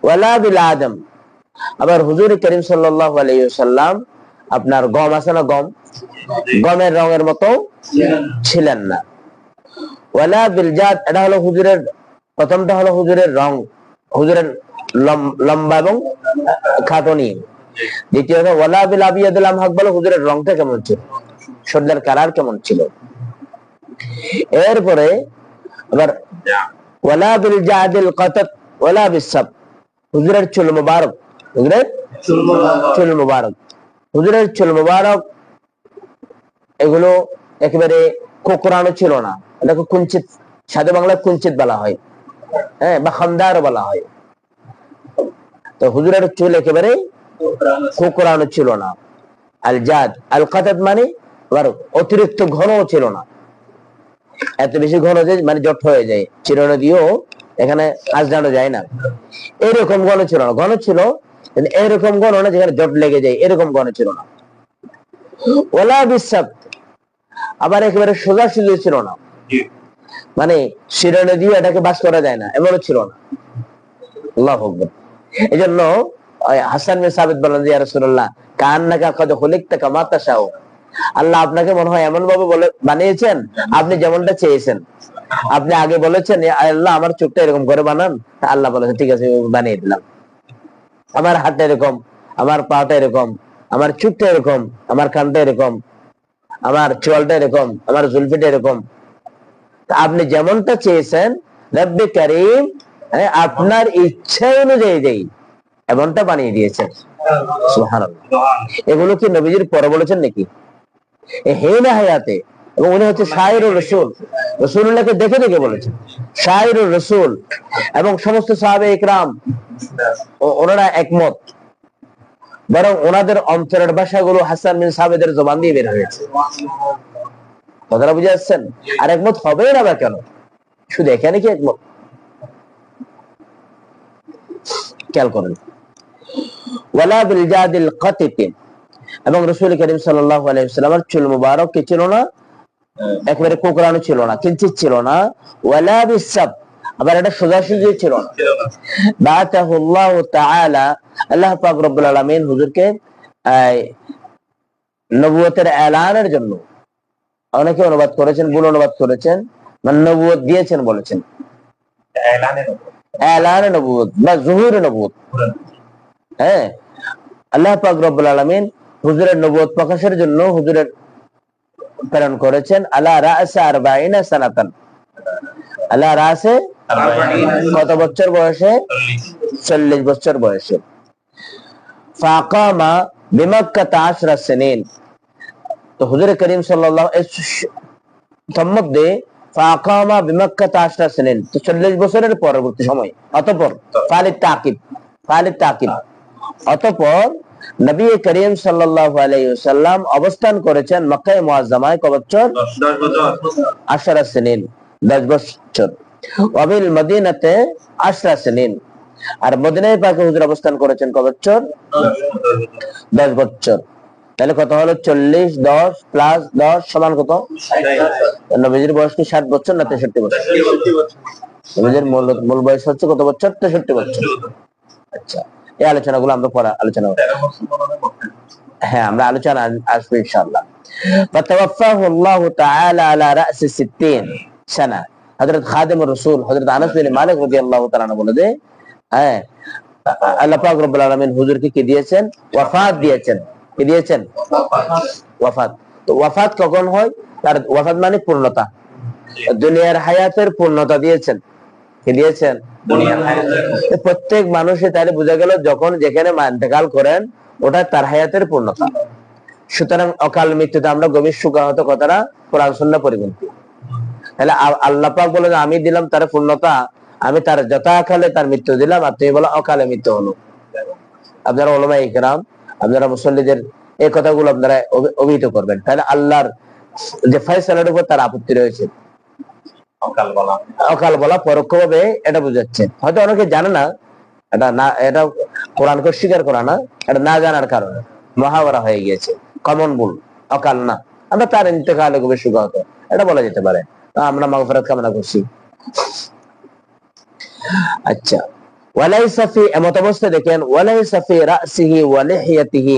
ওয়ালা বিল আদম, আবার হুজুর কারীম সাল্লাল্লাহু আলাইহি ওয়াসাল্লাম আপনার গম আছে না, গম, গমের রঙের মতো ছিলেন না। ওয়ালা বিল জাদ, এটা হলো হুজুরের, প্রথমটা হলো হুজুরের রং, হুজুরের লম্বা এবং খাটনি। দ্বিতীয়ত ওয়ালা বিল আবিয়াদিল আমহাক বলে হুজুরের রংটা কেমন ছিল, শরীরের কালার কেমন ছিল। এরপরে আবার ওয়ালা বিল জাদিল কাতাত ওয়ালা বিসাব, হুজুরের চুল মুবারক, হুজুরের চুল মুবারক, হুজুরের চুল মুবারক এগুলো একেবারে কোকড়ানো ছিল না, এটাকে কুঞ্চিত, সাদা বাংলায় কুঞ্চিত বলা হয়, বা খামদার বলা হয়। তো হুজুরের চুল একেবারে কোকড়ানো ছিল না। আল জাদ আল কাতাত মানে অতিরিক্ত ঘনও ছিল না, এত বেশি ঘন যে মানে জট হয়ে যায়, চিরুনি দিয়েও এখানে আঁচড়ানো যায় না, এরকম ঘন ছিল না। ঘন ছিল এরকম ঘন না যেখানে জট লেগে যায়, এরকম ঘন ছিল না। ওয়ালা বিসাব, আবার একেবারে সোজা সুজি ছিল না, মানে চিরুনি দিয়ে এটাকে বাস করা যায় না, এমনও ছিল না। আল্লাহু আকবার। এই জন্য হাসান বিন সাবিত বলেন যে ইয়া রাসূলুল্লাহ কান্নাকা কদ খুলিকতা কামা তাশাউ, আল্লাহ আপনাকে মনে হয় এমন ভাবে বলে বানিয়েছেন আপনি যেমনটা চেয়েছেন। আপনি আগে বলেছেন আল্লাহ আমার চোখটা এরকম করে বানান, আল্লাহ বলেছেন ঠিক আছে বানিয়ে দিলাম। আমার হাতটা এরকম, আমার পাটা এরকম, আমার চোখটা এরকম, আমার কানটা এরকম, আমার চোয়ালটা এরকম, আমার জুলফিটা এরকম, আপনি যেমনটা চেয়েছেন রব্বে কারীম আপনার ইচ্ছা অনুযায়ী এমনটা বানিয়ে দিয়েছেন। সুবহানাল্লাহ। এগুলো কি নবীজির পরে বলেছেন নাকি? হেনা হায়াতে, এবং উনি হচ্ছে শায়রুর রাসূল, রাসূলুল্লাহকে দেখে দেখে বলেছেন শায়রুর রাসূল, এবং সমস্ত সাহাবে ইকরাম ওনারা একমত, বরং ওনাদের অন্তরের ভাষাগুলো হাসান বিন সাবিতের জবান দিয়ে বের হয়েছে। কথাটা বুঝে আসছেন? আর একমত হবে না বা কেন? শুধু এখানে কি একমত? খেয়াল করেন। ওয়ালা বিল জাদিল কাতিতিন, এবং রাসূল কারীম সাল্লাল্লাহু আলাইহি ওয়াসাল্লামের চুল মুবারক কি ছিল না, একেবারে কোকড়ানো ছিল না, কিঞ্চিত ছিল না। ওয়ালা বিসাব, আবার এটা সোজাসুজি ছিল না। বাতাহুল্লাহু তাআলা, আল্লাহ পাক রব্বুল আলামিন হুজুরকে নবুয়তের এলানের জন্য, অনেকে অনুবাদ করেছেন, ভুল অনুবাদ করেছেন, মানে নবুয়ত দিয়েছেন বলেছেন, এলানে নবুয়ত বা যুহুরে নবুয়ত। আল্লাহ পাক রব্বুল আলামিন হুজুরের নবুয়ত প্রকাশের জন্য হুজুরের প্রেরণ করেছেন আলা রাসে 40 সানাতান, আলা রাসে কত বছর বয়সে? 40 বছর বয়সে। ফাকামা বিমাক্কাতা 10 সিনিন। তো হুজুর করিম সাল্লাল্লাহু তন্মধ্যে ফাকামা বিমাক্কাতা 10 সিনিন, তো 40 বছরের পরবর্তী সময়। অতঃপর ফালিত তাকিব অতঃপর নবী করিম সাল্লাল্লাহু আলাইহি ওয়াসাল্লাম অবস্থান করেছেন মক্কা মুআজ্জামায় কত বছর? 10 সিনিন, 10 বছর। ওয়াবিল মদিনাতে 10 সিনিন, আর মদিনায় পাকে হুজুর অবস্থান করেছেন কত বছর? 10 বছর। তাহলে কত হলো? 40 10 প্লাস 10 সমান কত? নবীজির বয়স কি 60 বছর না 63 বছর? নবীজির মূল বয়স হচ্ছে কত বছর? 63 বছর। আচ্ছা, এই আলোচনাগুলো আমরা পরে আলোচনা করব। হ্যাঁ, আমরা আলোচনা আসবে ইনশাআল্লাহ। ফাতাওয়াফাহু আল্লাহু তাআলা আলা রাসি 60 সানা। হযরত খাদিমুর রাসূল হযরত আনাস বিন মালিক রাদিয়াল্লাহু তাআলা বলে যে, হ্যাঁ, আল্লাহ পাক রব্বুল আলামিন হুজুরকে কি দিয়েছেন? ওয়াফাত দিয়েছেন। কি দিয়েছেন? ওয়াফাত। তো ওয়াফাত কখন হয়? তার ওয়াফাত মানে পূর্ণতা, দুনিয়ার হায়াতের পূর্ণতা দিয়েছেন। কি দিয়েছেন? প্রত্যেক মানুষে তাহলে বোঝা গেল যখন যেখানে ইন্তেকাল করেন ওটা তার হায়াতের পূর্ণতা। সুতরাং অকাল মৃত্যুতে আমরা গভীর সুখাহত কথাটা কোরআন সুন্নাহ পরিপন্থী। তাহলে আল্লাহ পাক বলে যে আমি দিলাম তার পূর্ণতা, আমি তার যথাকালে তার মৃত্যু দিলাম, আর তুমি বলো অকালে মৃত্যু হলো। আপনারা উলামায়ে ইকরাম, আপনারা মুসল্লিদের এই কথাগুলো আপনারা অভিহিত করবেন। তাহলে আল্লাহর যে ফয়সালার উপর তার আপত্তি রয়েছে। অকাল বলা পরোক্ষভাবে এটা বুঝাচ্ছে। হয়তো অনেকে জানে না, এটা কোরআনকে স্বীকার করা না, এটা না জানার কারণে মহাবরা হয়ে গিয়েছে, কমন ভুল। অকাল না, আমরা তার ইন্তেকালে খুবই সুখাহত এটা বলা যেতে পারে। আমরা মাগফিরাত কামনা করছি। আচ্ছা, ওয়ালাইসা ফি, এমত অবস্থা দেখেন, ওয়ালাইসা ফি রাসিহি ওয়া লিহিয়াতিহি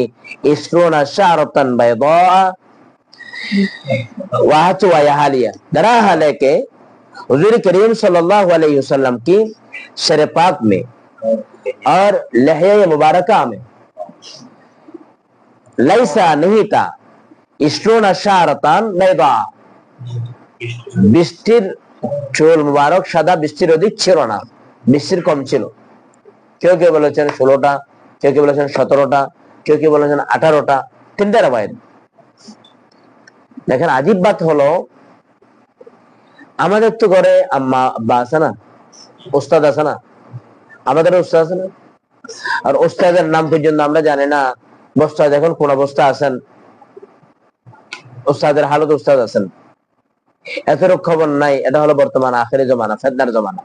20 শা'রাতান বাইদা ওয়া হাতওয়া হালিয়া। दरा हाल है कि हुजूर करीम सल्लल्लाहु अलैहि वसल्लम की शर पाक में और लहया मुबारका में लैसा नहीं था 20 शा'रातान बैदा, বৃষ্টির চুল মুবারক সাদা, বৃষ্টির অধিক ছিল না, বৃষ্টির কম ছিল। কেউ কেউ বলেছেন 16টা, কেউ কেউ বলেছেন 17টা, কেউ কেউ বলেছেন 18টা, তিনটা রাবায়াত। দেখেন আজীব বাত হলো, আমাদের তো ঘরে আম্মা আব্বা আছে না, ওস্তাদ আছে না, আমাদের ওস্তাদ আছে না, আর ওস্তাদের নাম পর্যন্ত আমরা জানি না। ওস্তাদ এখন কোন অবস্থা আছেন, ওস্তাদের হালত ওস্তাদ আছেন, এতের খবর নাই। এটা হলো বর্তমান আখিরি জমানা, ফিতনার জমানা।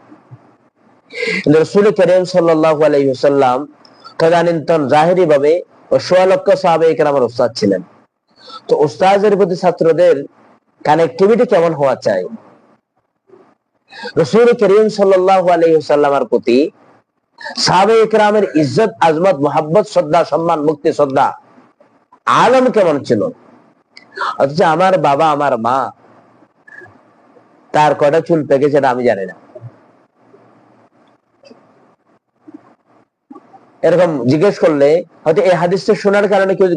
কিন্তু রাসূল করিম সাল্লাল্লাহু আলাইহি ওয়াসাল্লাম তদানীন্তন জাহেরি ভাবে ও 16 লক্ষ সাহাবায়ে কেরামের ওস্তাদ ছিলেন। তো ওস্তাদের প্রতি ছাত্রদের কানেক্টিভিটি কেমন হওয়া চাই? রাসূল করিম সাল্লাল্লাহু আলাইহি ওয়াসাল্লামের প্রতি সাহাবায়ে কেরামের ইজ্জত, আজমত, মুহাব্বত, শ্রদ্ধা, সম্মান, মুক্তি, শ্রদ্ধা আলম কেমন ছিল? অথচ আমার বাবা, আমার মা, তার কয়টা চুল পেকেছে এটা আমি জানি না। এরকম জিজ্ঞেস করলে হয়তো এই হাদিসটা শোনার কারণে কেউ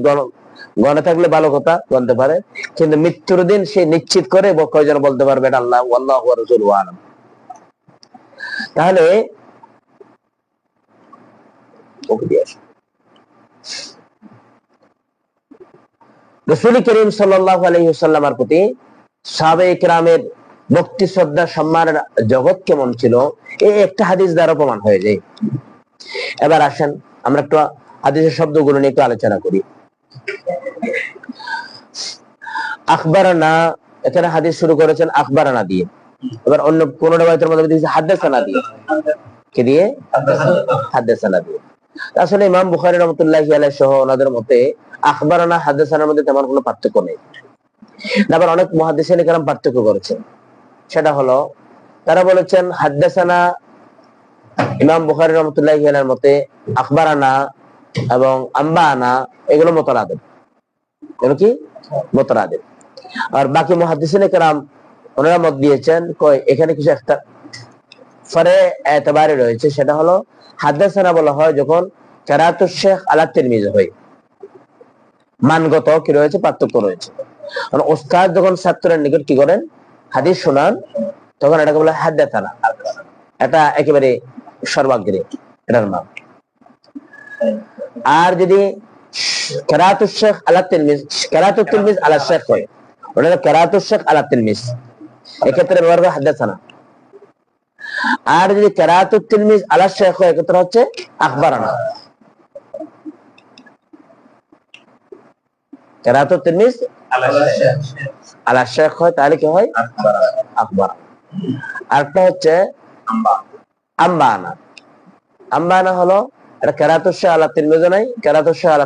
গণে থাকলে ভালো কথা বলতে পারে, কিন্তু মৃত্যুর দিন সে নিশ্চিত করে কয়জন বলতে পারবে এটা আল্লাহ আল্লাহু ওয়া রাসূলুহু আলাম। তাহলে রাসূল করিম সাল্লাল্লাহু আলাইহি ওয়াসাল্লামের প্রতি সাহাবায়ে কেরামের ভক্তি, শ্রদ্ধা, সম্মানের জগৎ কেমন ছিল এই একটা হাদিস দ্বারা প্রমাণ হয়ে যায়। এবার আসেন আমরা একটু হাদিসের শব্দগুলো নিয়ে একটু আলোচনা করি। আখবারানা, এখানে হাদিস শুরু করেছেন আখবারানা দিয়ে। এবার অন্য কোন riwayat-এর মধ্যে দিয়েছে হাদাসানা দিয়ে। কি দিয়ে? হাদাসানা দিয়ে। আসলে ইমাম বুখারী রাহমাতুল্লাহি আলাইহি সহ ওনাদের মতে আখবারানা হাদাসানার মধ্যে তেমন কোনো পার্থক্য নেই। আবার অনেক মুহাদ্দিসিন কেরাম পার্থক্য করেছেন। সেটা হলো তারা বলেছেন হাদাসানা ইমাম বুখারী রাহমাতুল্লাহি আলাইহির মতে আখবারানা এবং আম্বানা এগুলো মুতারাদিফ। এগুলো কি? মুতারাদিফ। আর বাকি মুহাদ্দিসিন কেরাম ওনারা মত দিয়েছেন কই এখানে কিছু একটা ফরে এতবারে রয়েছে। সেটা হলো হাদাসানা বলা হয় যখন কিরাতুশ শেখ আলা তিরমিজি হয়, মানগত কি রয়েছে, পার্থক্য রয়েছে। আর ওস্তাদ যখন ছাত্রের নিকট কি করেন, হাদিস শোনান, তখন এটাকে বলে হাদাসানা। এটা একেবারে সর্বাগ্রে এটার নাম। আর যদি কেরাতুশ শেখ আলা তিলমিজ, কেরাতুত তিলমিজ আলা শেখ হয়, ওটা কেরাতুশ শেখ আলা তিলমিজ, এক্ষেত্রে ব্যবহার করে হাদাসানা। আর যদি কেরাতুত তিলমিজ আলা শেখ হয়, এক্ষেত্রে হচ্ছে আখবারানা। কেরাতুত তিলমিজ আলা শেখ হয়, তাহলে কি হয়? আখবারানা। আরেকটা হচ্ছে আম্বানা। আম্বানা হলো এটা কেরাতুশ শেখ আলা তিলমিজও নাই, কেরাতুশ শেখ আলা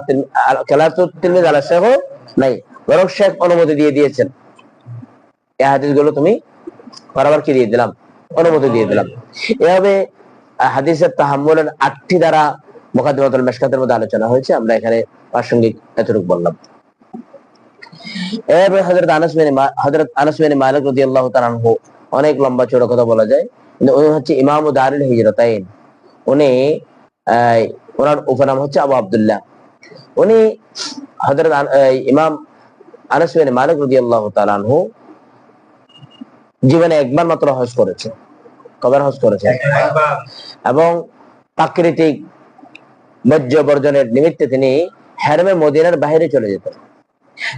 কেরাতুত তিলমিজ আলা শেখও নাই, বরং শেখ অনুমতি দিয়ে দিয়েছেন এই হাদিসগুলো তুমি বরাবর কি দিয়ে দিলাম, অনুমতি দিয়ে দিলাম। এভাবে হাদিসের তাহাম্মুলের 8টি দ্বারা মুকাদ্দিমাতুল মিশকাতের মধ্যে আলোচনা হয়েছে, আমরা এখানে প্রাসঙ্গিক এতটুকু বললাম। এরপর হযরত আনাস বিন মালিক রাদিয়াল্লাহু তাআলা আনহু, অনেক লম্বা চড়া কথা বলা যায়, কিন্তু উনি হচ্ছে ইমামু দারুল হিজরাতাইন। উনি ওনার উপনাম হচ্ছে আবু আব্দুল্লাহ। উনি হযরত ইমাম আনাস বিন মালিক রাদিয়াল্লাহু তাআলা আনহু জীবনে একবার মাত্র হজ করেছে। কবার হজ করেছে? এবং প্রাকৃতিক বর্জ্য বর্জনের নিমিত্তে তিনি হেরমে মদিনার বাইরে চলে যেতেন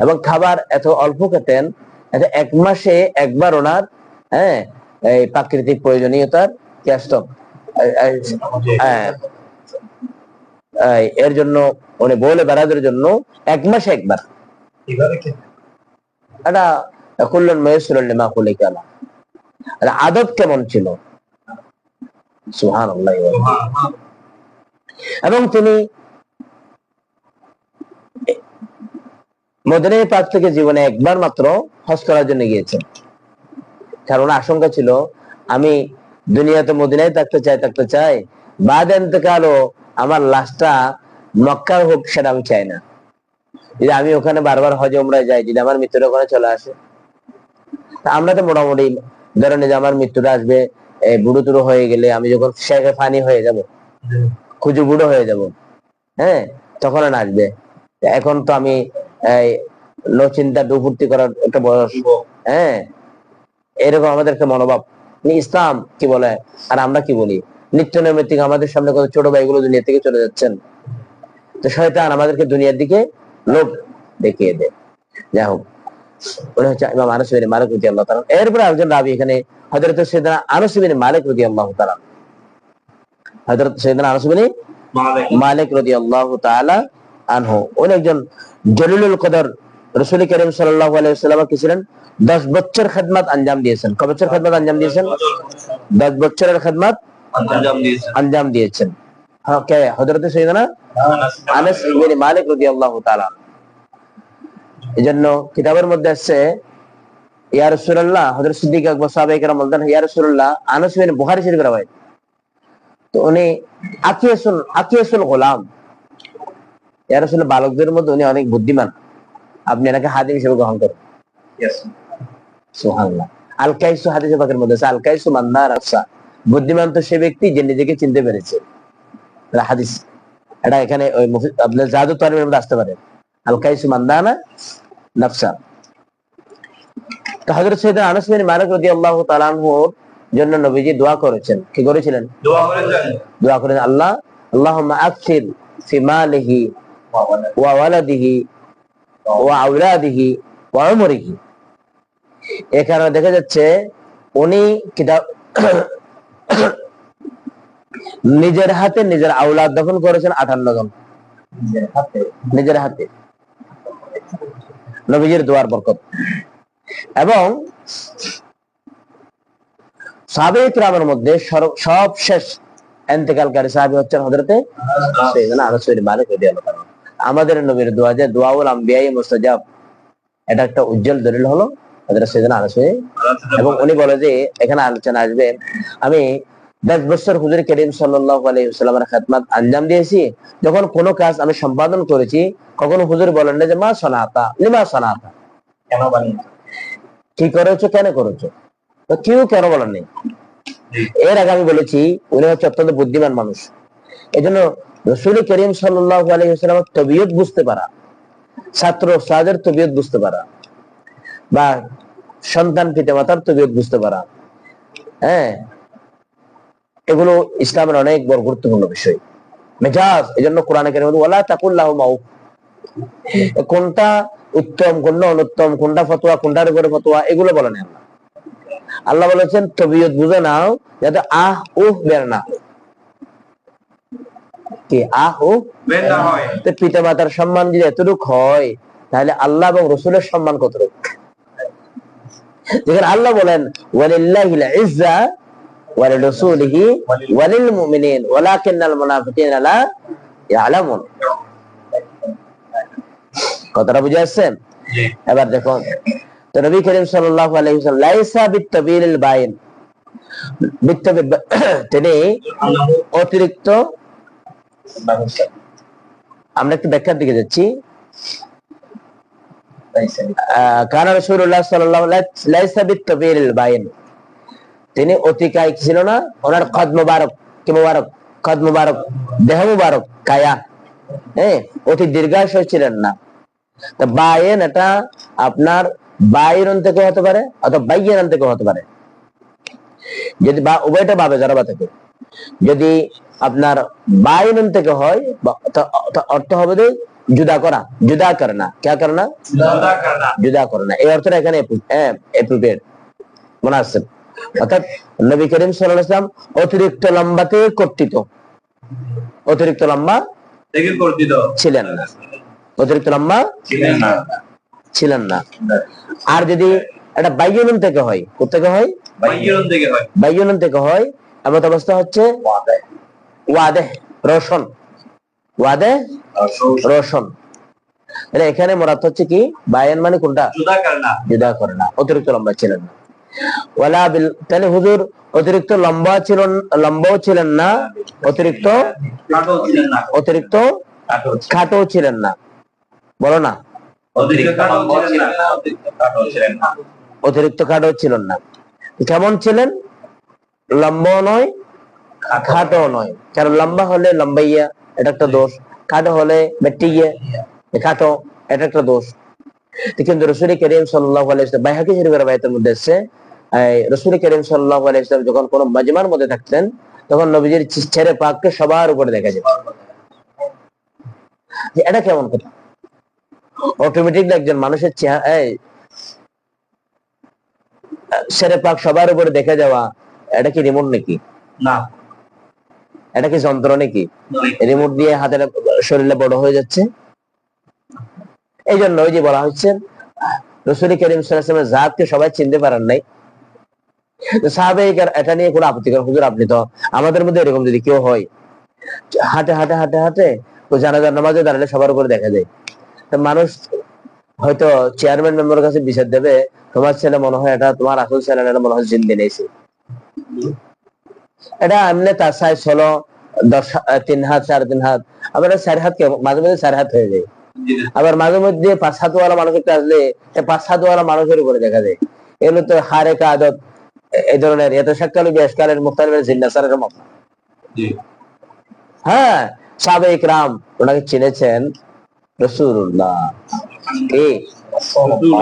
এবং খাবার এত অল্প খেতেন, এত 1 মাসে একবার ওনার এই প্রাকৃতিক প্রয়োজনীয়তার এর জন্য উনি বলে বেড়াদের জন্য 1 মাসে একবার এটা কুল্লুন মায়াসসুরুল লিমা খুলিকা লাহ। আদব কেমন ছিল, সুবহানাল্লাহ। এবং তিনি মদিনা পাক থেকে জীবনে একবার মাত্র হজ করার জন্য গিয়েছেন, কারণ আশঙ্কা ছিল আমি দুনিয়াতে মদিনায় থাকতে চাই, বাদ ইন্তেকালও আমার লাশটা মক্কার হোক, সেটা আমি চাই না। যদি আমি ওখানে বারবার হজ উমরায় যাই, যদি আমার মৃত্যুটা ওখানে চলে আসে, আমরা তো মোটামুটি ধরেন যে আমার মৃত্যুটা আসবে বুড়ো টুড়ো হয়ে গেলে, আমি যখন শেখে ফানি হয়ে যাব, খুজু বুড়ো হয়ে যাব, তখন আসবে। এখন তো আমি চিন্তা ডুফুর্তি করার একটা বয়স, এরকম আমাদের একটা মনোভাব। ইসলাম কি বলে আর আমরা কি বলি? নিত্য নৈমিত্তিক আমাদের সামনে কত ছোট ভাইগুলো দুনিয়া থেকে চলে যাচ্ছেন, তো শয়তান আমাদেরকে দুনিয়ার দিকে লোভ দেখিয়ে দেয়। যাই হোক, উনি হচ্ছে ইমাম আনাস বিন মালিক রাদিয়াল্লাহু তাআলা। এরপরে একজন রাবী এখানে হযরত সাইয়েদনা আনাস বিন মালিক রাদিয়াল্লাহু তাআলা, হযরত সাইয়েদনা আনাস বিন মালিক রাদিয়াল্লাহু তাআলা আনহু, উনি একজন জলিলুল কদর। রাসূল কারীম সাল্লাল্লাহু আলাইহি ওয়াসাল্লাম কি ছিলেন? 10 বছর খেদমত আঞ্জাম দিয়েছেন। কত বছর খেদমত আঞ্জাম দিয়েছেন? 10 বছরের খেদমত আঞ্জাম দিয়েছেন। ওকে, হযরত সাইয়েদনা আনাস বিন মালিক রাদিয়াল্লাহু তাআলা। এজন্য কিতাবের মধ্যে আছে, ইয়া রাসূলুল্লাহ, হযরত সিদ্দিক আকবর সাহাবায়ে কেরাম বলতেন, ইয়া রাসূলুল্লাহ, আনাস বিন বুখারী শরীফের রাওয়ায়াত, তো উনি আকিয়াসুল গোলাম, ইয়া রাসূলুল্লাহ, বালকদের মধ্যে উনি অনেক বুদ্ধিমান, আপনি এনাকে হাদিম হিসেবে গ্রহণ করেন। সুবহানাল্লাহ। আল কাইসু হাদিসে পাকের মধ্যে আছে, আল কাইসু মান দা নাফসা, বুদ্ধিমান তো সে ব্যক্তি যে নিজেকে চিনতে পেরেছে। হাদিস এটা এখানে ওই আপনার জাদু তারিমের মধ্যে আসতে পারে, আল কাইসু মান দা নাফসা। তো হযরত সাইয়েদনা আনাস বিন মালিক রাদিয়াল্লাহু তাআলা আনহুর জন্য নবীজি দোয়া করেছেন। কি করেছিলেন? দোয়া করেন, আল্লাহুম্মা আকসির ফি মালিহি ওয়া ওয়ালাদিহি ওয়া আওলাদিহি ওয়া উমরিহি। এখানে দেখা যাচ্ছে উনি কিতাব নিজের হাতে নিজের আওলাদ দফন করেছেন 58 জন, নিজের হাতে, নবীজির দোয়ার বরকত। এবং সাহাবায়ে কিরামের মধ্যে সবশেষ ইন্তেকালকারী সাহাবী হচ্ছেন হযরতে সাইয়েদনা আনাস বিন মালিক রাদিয়াল্লাহু তাআলা। আমাদের নবীর দোয়া যে দুআউল আমবিয়াই মুস্তাজাব, এটা একটা উজ্জ্বল দলিল হলো হযরত সাইয়েদনা আনাস। এবং উনি বলে যে এখানে আলোচনা আসবে, আমি 10 বছর হুজুর কারীম সাল্লাল্লাহু আলাইহি ওয়াসাল্লামের খেদমত আঞ্জাম দিয়েছি, যখন কোনো কাজ আমি সম্পাদন করেছি, কখনো হুজুর বলেন না যে মা সানাতা লিমা সানাতা, কেন বানিয়েছো, কি করেছো, কেন করেছো, তো কেউ কেন বলেন নেই। এর আগে আমি বলেছি উনি হচ্ছে অত্যন্ত বুদ্ধিমান মানুষ। এজন্য রাসূল কারীম সাল্লাল্লাহু আলাইহি ওয়াসাল্লামের তবিয়ত বুঝতে পারা, ছাত্র উস্তাদের তবিয়ত বুঝতে পারা, বা সন্তান পিতামাতার তবিয়ত বুঝতে পারা, এগুলো ইসলামের অনেক বড় গুরুত্বপূর্ণ বিষয়। মেজাজ, এজন্য কোরআনে কারিমে ওয়ালা তাকুল্লাহুমা উফ, কোনটা উত্তম, কোনটা অনুত্তম, কোনটা ফতোয়া, কোনটার উপরে ফতোয়া, এগুলো বলেন না। আল্লাহ বলেছেন তবিয়ত বুঝে নাও, যাতে আহ উহ বের না কি আহ উহ বের না হয়। তো পিতা মাতার সম্মান যদি এতটুকু হয়, তাহলে আল্লাহ এবং রসুলের সম্মান কতটুকু? যেখানে আল্লাহ বলেন ওয়ালিল্লাহিল ইজ্জা ওয়ালিরাসূলিহি ওয়ালিল মুমিনিন ওয়ালাকিন্নাল মুনাফিকিনা লা ইয়ালামুন। কথাটা বুঝে আসছেন? এবার দেখুন, তো নবী করিম সাল্লাল্লাহু আলাইহি ওয়াসাল্লাম লাইসা বিত্তাবিলিল বাইন, তিনি অতিরিক্ত, আমরা একটু ব্যাখ্যার দিকে যাচ্ছি। কানা রাসূলুল্লাহ সাল্লাল্লাহু লাইসা বিত্তাবিলিল বাইন, তিনি অতিকায় ছিল না, ওনার কদ মুবারক, কি মুবারক? কদ মুবারক, দেহ মুবারক, কায়া, অতি দীর্ঘায়ু ছিলেন না। তো বাইন এটা আপনার বাইরন থেকে হতে পারে অথবা বাইয়ান থেকে হতে পারে, যদি বা উভয়টা ভাবে যারা থাকে। যদি আপনার বাইন থেকে হয় অর্থ হবে যে জুদা করা, জুদা করনা, কে করনা? জুদা করনা। এই অর্থটা এখানে অ্যাপ্রোপ্রিয়েট মুনাসিব। অর্থাৎ নবী করিম সাল্লাল্লাহু আলাইহি ওয়াসাল্লাম অতিরিক্ত লম্বাতে কর্তৃত, অতিরিক্ত লম্বা থেকে কর্তৃত ছিলেন না, অতিরিক্ত লম্বা ছিলেন না। আর যদি এটা বাইয়ুন থেকে হয়, কোথেকে হয়? বাইয়ুন থেকে হয়। বাইয়ুন থেকে হয় এমন অবস্থা হচ্ছে ওয়াদে রোশন, ওয়াদে রোশন। এখানে মুরাদ হচ্ছে কি? বায়ান মানে কোনটা? জুদা করনা, জুদা করনা, অতিরিক্ত লম্বা ছিলেন না। ওয়ালা বিল, তাহলে হুজুর অতিরিক্ত লম্বা ছিলেন, লম্বাও ছিলেন না, অতিরিক্ত খাটো ছিলেন না, অতিরিক্ত খাটো ছিলেন না। বলো না, অতিরিক্ত খাটো ছিলেন না। কেমন ছিলেন? লম্বাও নয়, খাটো নয়। কারণ লম্বা হলে লম্বাইয়া, এটা একটা দোষ। খাটো হলে বেটিয়ে, খাটো, এটা একটা দোষ। কিন্তু রাসূল করিম সাল্লাল্লাহু আলাইহি ওয়াসাল্লাম, বাইহাকী শরীফের রাওয়ায়াতের মধ্যে আছে, রাসূল করিম সাল্লাল্লাহু আলাইহি ওয়াসাল্লাম যখন কোন মাজমার মধ্যে থাকতেন, তখন নবীজির চেহারা পাককে সবার উপরে দেখা যেত। এটা কেমন কথা? অটোমেটিকলি একজন মানুষের চেহারা পাক সবার উপরে দেখা যাওয়া, এটা কি রিমোট নাকি? না। এটা কি যন্ত্র নাকি? রিমোট দিয়ে হাতের শরীরে বড় হয়ে যাচ্ছে। এই জন্য ওই যে বলা হচ্ছে রাসূল করিম সাল্লাল্লাহু আলাইহি ওয়াসাল্লামের জাতকে সবাই চিনতে পারেন নাই। সাহাবায়ে এটা নিয়ে কোনো আপত্তি করেন, হুজুর আপনি তো, আমাদের মধ্যে এরকম যদি কেউ হয়, হাঁটে হাঁটে হাঁটে হাঁটে তো জানাজার নামাজে দাঁড়ালে সবার উপরে দেখা যায়। মানুষ হয়তো চেয়ারম্যান মেম্বারের কাছে বিচার দেবে, তোমার ছেলে মনে হয় এটা তোমার আসল ছেলে, এটা মনে হয় জিন্দে নেইছে। এটা এমনি তার সাইজ হলো 3 হাত 3.5 হাত, আবার 4 হাত, মাঝে মাঝে 4 হাত হয়ে যায়। আবার মাঝে মধ্যে 5 হাত ওয়ালা মানুষের আসলে 5 হাত ওয়ালা মানুষের উপরে দেখা যায়। এগুলো তো হারে কাদত, এই ধরনের এত শাক্কালু বিয়াসকালের মুখতালিফের জিন্নাসারের মত। হ্যাঁ, সাহাবায়ে ইকরাম ওনাকে চিনেছেন রাসূলুল্লাহ, কি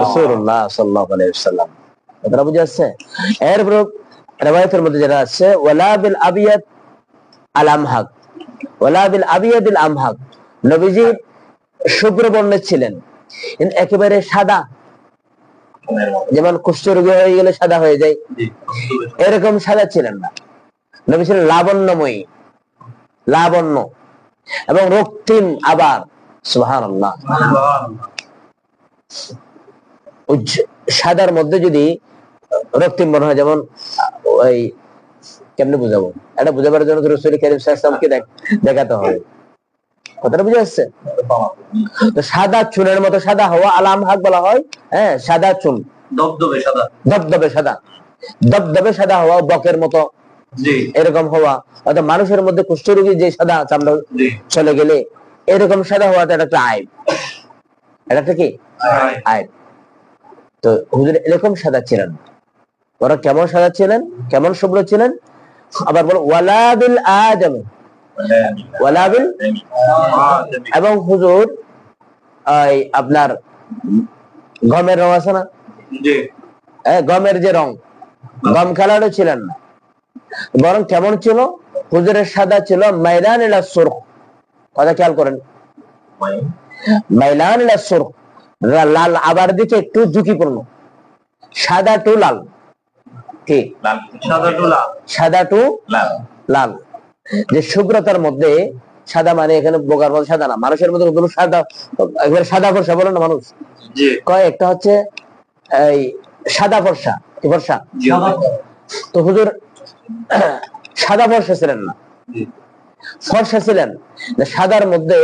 রাসূলুল্লাহ সাল্লাল্লাহু আলাইহি ওয়াসাল্লাম। এটা বুঝা যাচ্ছে? এরপর riwayতের মধ্যে যেটা আছে ওয়ালা বিল আবিয়াদ আল আমহাক, ওয়ালা বিল আবিয়াদিল আমহাক, নবীজি শুভ্র বর্ণের ছিলেন, কিন্তু একেবারে সাদা, যেমন কুষ্ঠরোগী হয়ে গেলে সাদা হয়ে যায়, এরকম সাদা ছিলেন না। নবী ছিলেন লাবণ্যময়ী, লাবণ্য এবং রক্তিম। আবার সুবহানাল্লাহ, সাদার মধ্যে যদি রক্তিম বর্ণ হয়, যেমন ওই কেমনে বুঝাবো, এটা বুঝাবার জন্য রাসূল কারীম সাল্লাল্লাহু আলাইহি ওয়াসাল্লামকে দেখাতে হবে। কথাটা বুঝে আসছে? তো সাদা চুনের মতো সাদা হওয়া আলাম হাক বলা হয়। হ্যাঁ, সাদা চুন, দবদবে সাদা, দবদবে সাদা, দবদবে সাদা হওয়া, বকের মতো এরকম হওয়া, অর্থাৎ মানুষের মধ্যে কুষ্ঠরোগী যে সাদা চামড়া চলে গেলে এরকম সাদা হওয়াটা একটা আইব। এটা কি আইব? তো হুজুর এরকম সাদা ছিলেন। ওরা কেমন সাদা ছিলেন, কেমন শুভ্র ছিলেন? আবার বলো ওয়ালা বিল আদম, ওয়ালা বিল, এবং হুজুর আপনার গমের রং আছে না, গমের যে রং, গম কালারও ছিলেন না, বরং কেমন ছিল? হুজুরের সাদা ছিল মাইলান ইলা সুরখ, কথা খেয়াল করেন, মাইলান ইলা সুরখ, লাল আবার দিকে একটু ঝুঁকিপূর্ণ, সাদা টু লাল, ঠিক সাদা টু লাল, যে শুভ্রতার মধ্যে সাদা, মানে এখানে বোকার মধ্যে সাদা না, মানুষের মধ্যে কোনো সাদা একবারে সাদা ফর্সা বলে না মানুষ, কয় একটা হচ্ছে এই সাদা ফর্সা, কি ফর্সা? তো হুজুর সাদা ফর্সা ছিলেন না, ফর্সা ছিলেন সাদার মধ্যে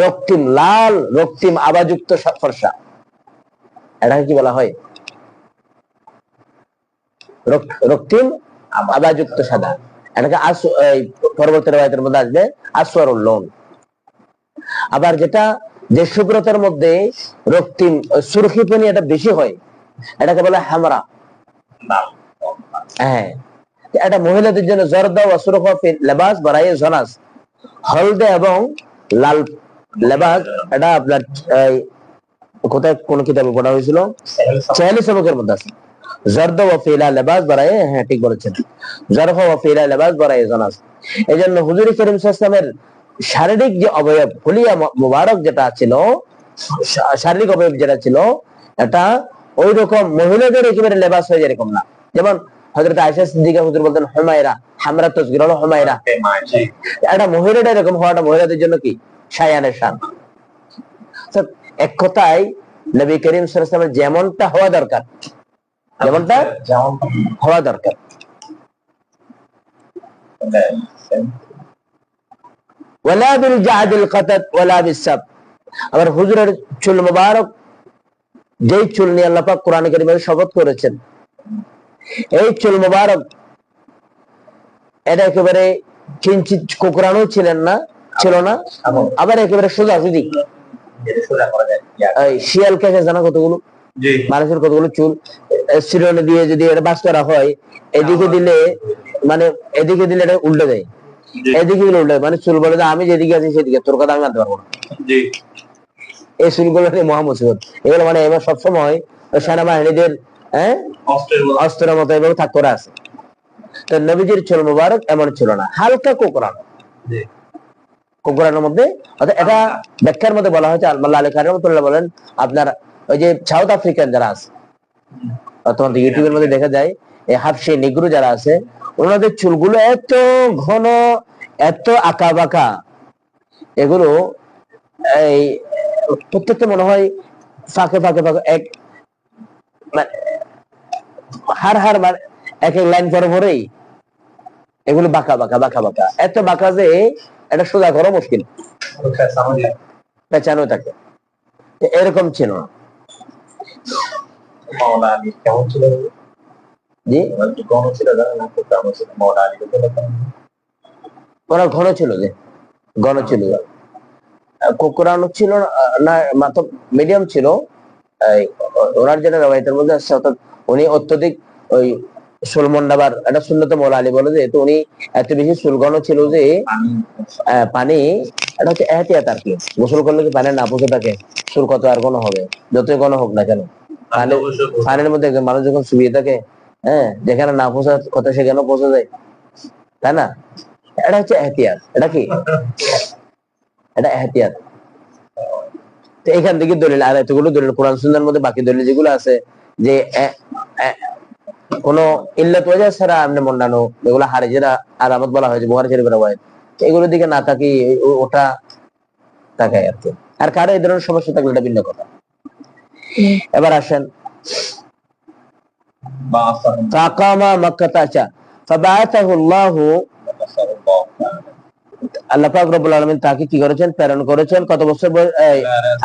রক্তিম লাল, রক্তিম আবাযুক্ত ফর্সা, এটাকে কি বলা হয়? রক্তিম আবাযুক্ত সাদা, এটাকে পরবর্তী রাওয়ায়াতের মধ্যে আসবে আসওয়ারুল লৌন। আবার যেটা যে শুভ্রতার মধ্যে রক্তিম সুরখিপনি এটা বেশি হয়, এটাকে বলে হামরা। হ্যাঁ, এটা মহিলাদের জন্য জর্দা ওয়া সুরখা ফি লিবাস বারায়ে জনাস, হলদে এবং লাল লেবাস, এটা আপনার কোথায় কোন কিতাবে পড়া হয়েছিল? চাইলে সবকের মধ্যে আছে। জর্দা ওয়া ফিলা লিবাস বারায়ে, হ্যাঁ ঠিক বলেছেন, জরফা ওয়া ফিলা লিবাস বারায়ে জনাস। এজন্য হুজুর করিম সাল্লাল্লাহু আলাইহি ওয়াসাল্লামের শারীরিক যে অবয়ব, হুলিয়া মুবারক যেটা ছিল, শারীরিক অবয়ব যেটা ছিল, এটা ওই রকম মহিলাদের একেবারে লেবাস হয়ে যায় এরকম না। যেমন হযরত আয়েশা সিদ্দিকা হুজুর বলতেন হুমায়রা, হামরা তাসগীর হলো হুমায়রা, এটা মহিলাদের এরকম হওয়াটা মহিলাদের জন্য কি শায়ানের শান। এক কথায় নবী করিম সাল্লাল্লাহু আলাইহি ওয়াসাল্লামের যেমনটা হওয়া দরকার, যেমনটা হওয়া দরকার। ওয়ালা বিল জাদিল কাতাত ওয়ালা বিসাব। আবার হুজুরের চুল মুবারক, যেই চুল নিয়ে আল্লাহ পাক কোরআন কারীমে শপথ করেছেন, এই চুল মুবারক এটা একেবারে কিঞ্চিত কোকড়ানো ছিলেন না, ছিল না, আবার একেবারে সোজাসুজি। শিয়াল কেটে জানা কতগুলো মানুষের কতগুলো চুল শিরনে দিয়ে যদি এটা বাস করা হয়, এদিকে দিলে মানে এদিকে দিলে এটা উল্টে যায়, এদিকে দিলে উল্টে, মানে চুল বলে আমি যেদিকে আছি সেদিকে, তোর কথা আমি মানতে পারবো না। এই চুলগুলো মহা মুসিবত। এগুলো মানে এবার সবসময় সেনাবাহিনীদের অস্ত্রের মতো এভাবে থাক করে আছে। তো নবীজির চুল মুবারক এমন ছিল না, হালকা কোকড়ানো, কোকড়ানোর মধ্যে। এটা ব্যাখ্যার মধ্যে বলা হয়েছে, আল্লাহ আলী খান রহমাতুল্লাহ বলেন, আপনার ওই যে সাউথ আফ্রিকান যারা আছে, অথবা ইউটিউবের মধ্যে দেখা যায় এই হাফসি নিগ্রো যারা আছে, ওনাদের চুলগুলো এত ঘন, এত আঁকা বাঁকা, এগুলো এই প্রত্যেকটা মনে হয় ফাঁকে ফাঁকে ফাঁকে এক হার মানে এক এক লাইন পরে পরেই এগুলো বাঁকা বাঁকা বাঁকা বাঁকা, এত বাঁকা যে এটা সোজা করা মুশকিল, পেঁচানো থাকে। এরকম ছিল না। জি, ওরা ঘন ছিল, যে ঘন ছিল, কোকড়ানো ছিল না, মাত্র মিডিয়াম ছিল। ওনার যেটা রওয়ায়াতের মধ্যে আসছে, অর্থাৎ উনি অত্যধিক ওই সুলমন্ডাবার, এটা সুন্নতে মওলা আলী বলে যে তো উনি এত বেশি চুলঘন ছিল যে পানি, এটা হচ্ছে এহতিয়াত আর কি, গোসল করলে কি পানি না পচে থাকে, চুল কত আর ঘন হবে, যতই ঘন হোক না কেন, পানির মধ্যে মানুষ যখন শুয়ে থাকে, হ্যাঁ, যেখানে না পচা কথা সেখানে পচে যায়, তাই না? এটা হচ্ছে এহতিয়াত। এটা কি? এটা এহতিয়াত। তো এখান থেকে দলিল, আর এতগুলো দলিল কোরআন সুন্নাহর মধ্যে বাকি দলিল যেগুলো আছে, যে কোন ইল্লাত ওয়াজহ ছাড়া আপনি মন্ডানো, এগুলো হারিজেরা আলামত বলা হয়েছে বুখারী শরীফের রওয়ায়াত, এগুলোর দিকে না থাকি ওটা তাকায় আর কি। আর কারো এই ধরনের সমস্যা থাকলে এটা ভিন্ন কথা। এবার আসেন ফাকামা মক্কাতা, আচ্ছা, ফাবাআতাহু আল্লাহু, আল্লাহ পাক রব্বুল আলামিন তাকে কি করেছেন? প্রেরণ করেছেন। কত বছর বয়স?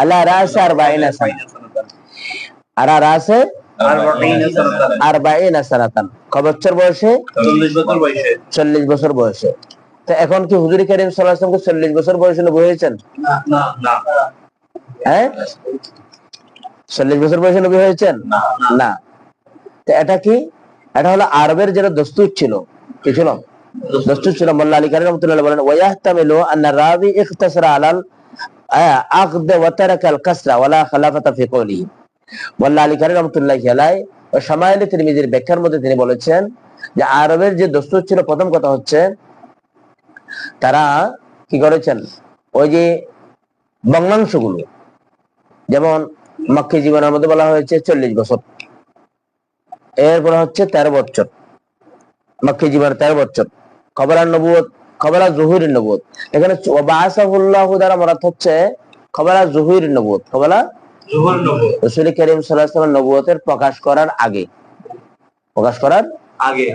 আলা রাসে 40 সানা, আলা রাসে 40 সানাতান, কত বছর বয়সে? 40 বছর বয়সে। তো এখন কি হুজুর কারীম সাল্লাল্লাহু আলাইহি ওয়াসাল্লাম 40 বছর বয়সে নবী হয়েছেন? না। হ্যাঁ, 40 বছর বয়সে নবী হয়েছেন? না। তো এটা কি? এটা হলো আরবের যেটা দস্তুর ছিল, কি ছিল? দস্তুর ছিল। মোল্লা আলী কারী রাহমাতুল্লাহ বলেন, ওয়ায়াহতামিলু আন্না রাবি ইখতাসারা আলাল আখদ ওয়া তারাকাল কাসরা ওয়ালা খালাফাতা ফি কওলিহি। মোল্লা আলী কারী রাহমাতুল্লাহি আলাইহি ও শামাইল তিরমিজির ব্যাখ্যার মধ্যে তিনি বলেছেন, যে আরবের যে দস্তুর ছিল, প্রথম কথা হচ্ছে তারা কি করেছেন, ওই যে ভগ্নাংশগুলো, যেমন মক্কি জীবনের মধ্যে বলা হয়েছে 40 বছর, এরপরে হচ্ছে 13 বছর, মক্কি জীবনের 13 বছর, কবলার নবুয়ত, কবলা জুহুরের নবুয়ত। এখানে বাসাহুল্লাহ দ্বারা মুরাদ হচ্ছে কবলা জুহুরের নবুয়ত, কবলা রাসূল করিম সাল্লাল্লাহু আলাইহি ওয়াসাল্লাম নবুয়তের প্রকাশ করার আগে, প্রকাশ করার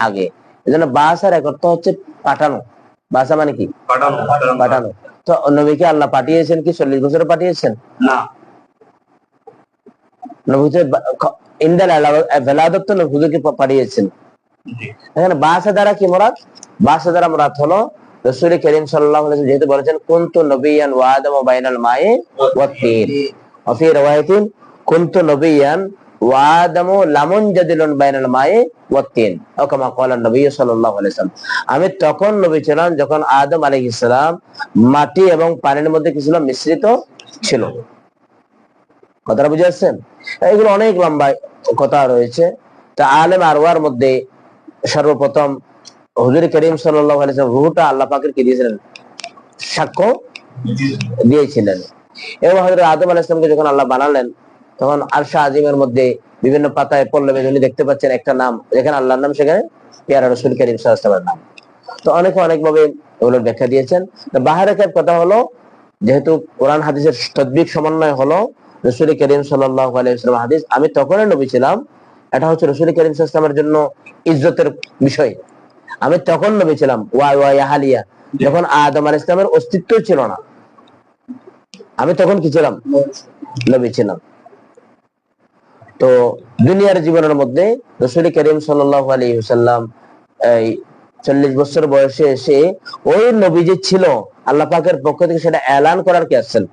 আগে। এজন্য বাসার এক অর্থ হচ্ছে পাঠানো। বাসা মানে কি? পাঠানো। তো নবীকে আল্লাহ পাঠিয়েছেন কি 40 বছরে পাঠিয়েছেন? না, নবীকে ইনদাল ভেলাদত তো নবীকে পাঠিয়েছেন। এখানে বাসা দ্বারা কি মুরাদ? বাসা দ্বারা মুরাদ হলো রাসূল করিম সাল্লাল্লাহু আলাইহি ওয়াসাল্লাম যেহেতু বলেছেন কুনতু নবিয়ান ওয়া আদামু বাইনাল মাই ওয়াত তিন, ওয়া ফি riwayatin কুনতু নবিয়ান ওয়া আদামু লামুনজাদিলুন বাইনাল মাই ওয়াত তিন, ও কামা ক্বালা নবী সাল্লাল্লাহু আলাইহি ওয়াসাল্লাম। আমি তখন নবী ছিলাম যখন আদম আলাইহিস সালাম মাটি এবং পানির মধ্যে কি ছিল? মিশ্রিত ছিল। কথাটা বুঝে আসছেন? এগুলো অনেক লম্বা কথা রয়েছে। তা আলেম আরওয়ার মধ্যে সর্বপ্রথম হুজুর করিম সাল্লাল্লাহু আলাইহি ওয়াসাল্লাম রূহটা আল্লাহ পাকের কি দিয়েছিলেন? সাক্ষ্য দিয়েছিলেন। এবং হযরত আদম আলাইহিস সালামকে যখন আল্লাহ বানালেন, তখন আরশে আজিমের মধ্যে বিভিন্ন পাতায় পল্লবে উনি দেখতে পাচ্ছেন একটা নাম, যেখানে আল্লাহর নাম সেখানে পেয়ারা রাসূল করিম সাল্লাল্লাহু আলাইহি ওয়াসাল্লামের নাম। তো অনেকে অনেকভাবে এগুলোর ব্যাখ্যা দিয়েছেন। তো বাহিরের কথা হলো, যেহেতু কোরআন হাদিসের তদবিক সমন্বয় হলো রাসূল করিম সাল্লাল্লাহু আলাইহি ওয়াসাল্লাম হাদিস, আমি তখনই নবী ছিলাম, এটা হচ্ছে রাসূল করিম সাল্লাল্লাহু আলাইহি ওয়াসাল্লামের জন্য ইজ্জতের বিষয়। আমি তখন নবী ছিলাম ওয়াইয়াহালিয়া, যখন আদম আলাইহিস সালামের অস্তিত্ব ছিল না, আমি তখন কি ছিলাম? নবী ছিলাম। তো দুনিয়ার জীবনের মধ্যে রাসূল করিম সাল্লাল্লাহু আলাইহি ওয়াসাল্লাম এই 40 বছর বয়সে এসে ওই নবী যে ছিল আল্লাহ পাকের পক্ষ থেকে সেটা এলান করার কি আসছেন?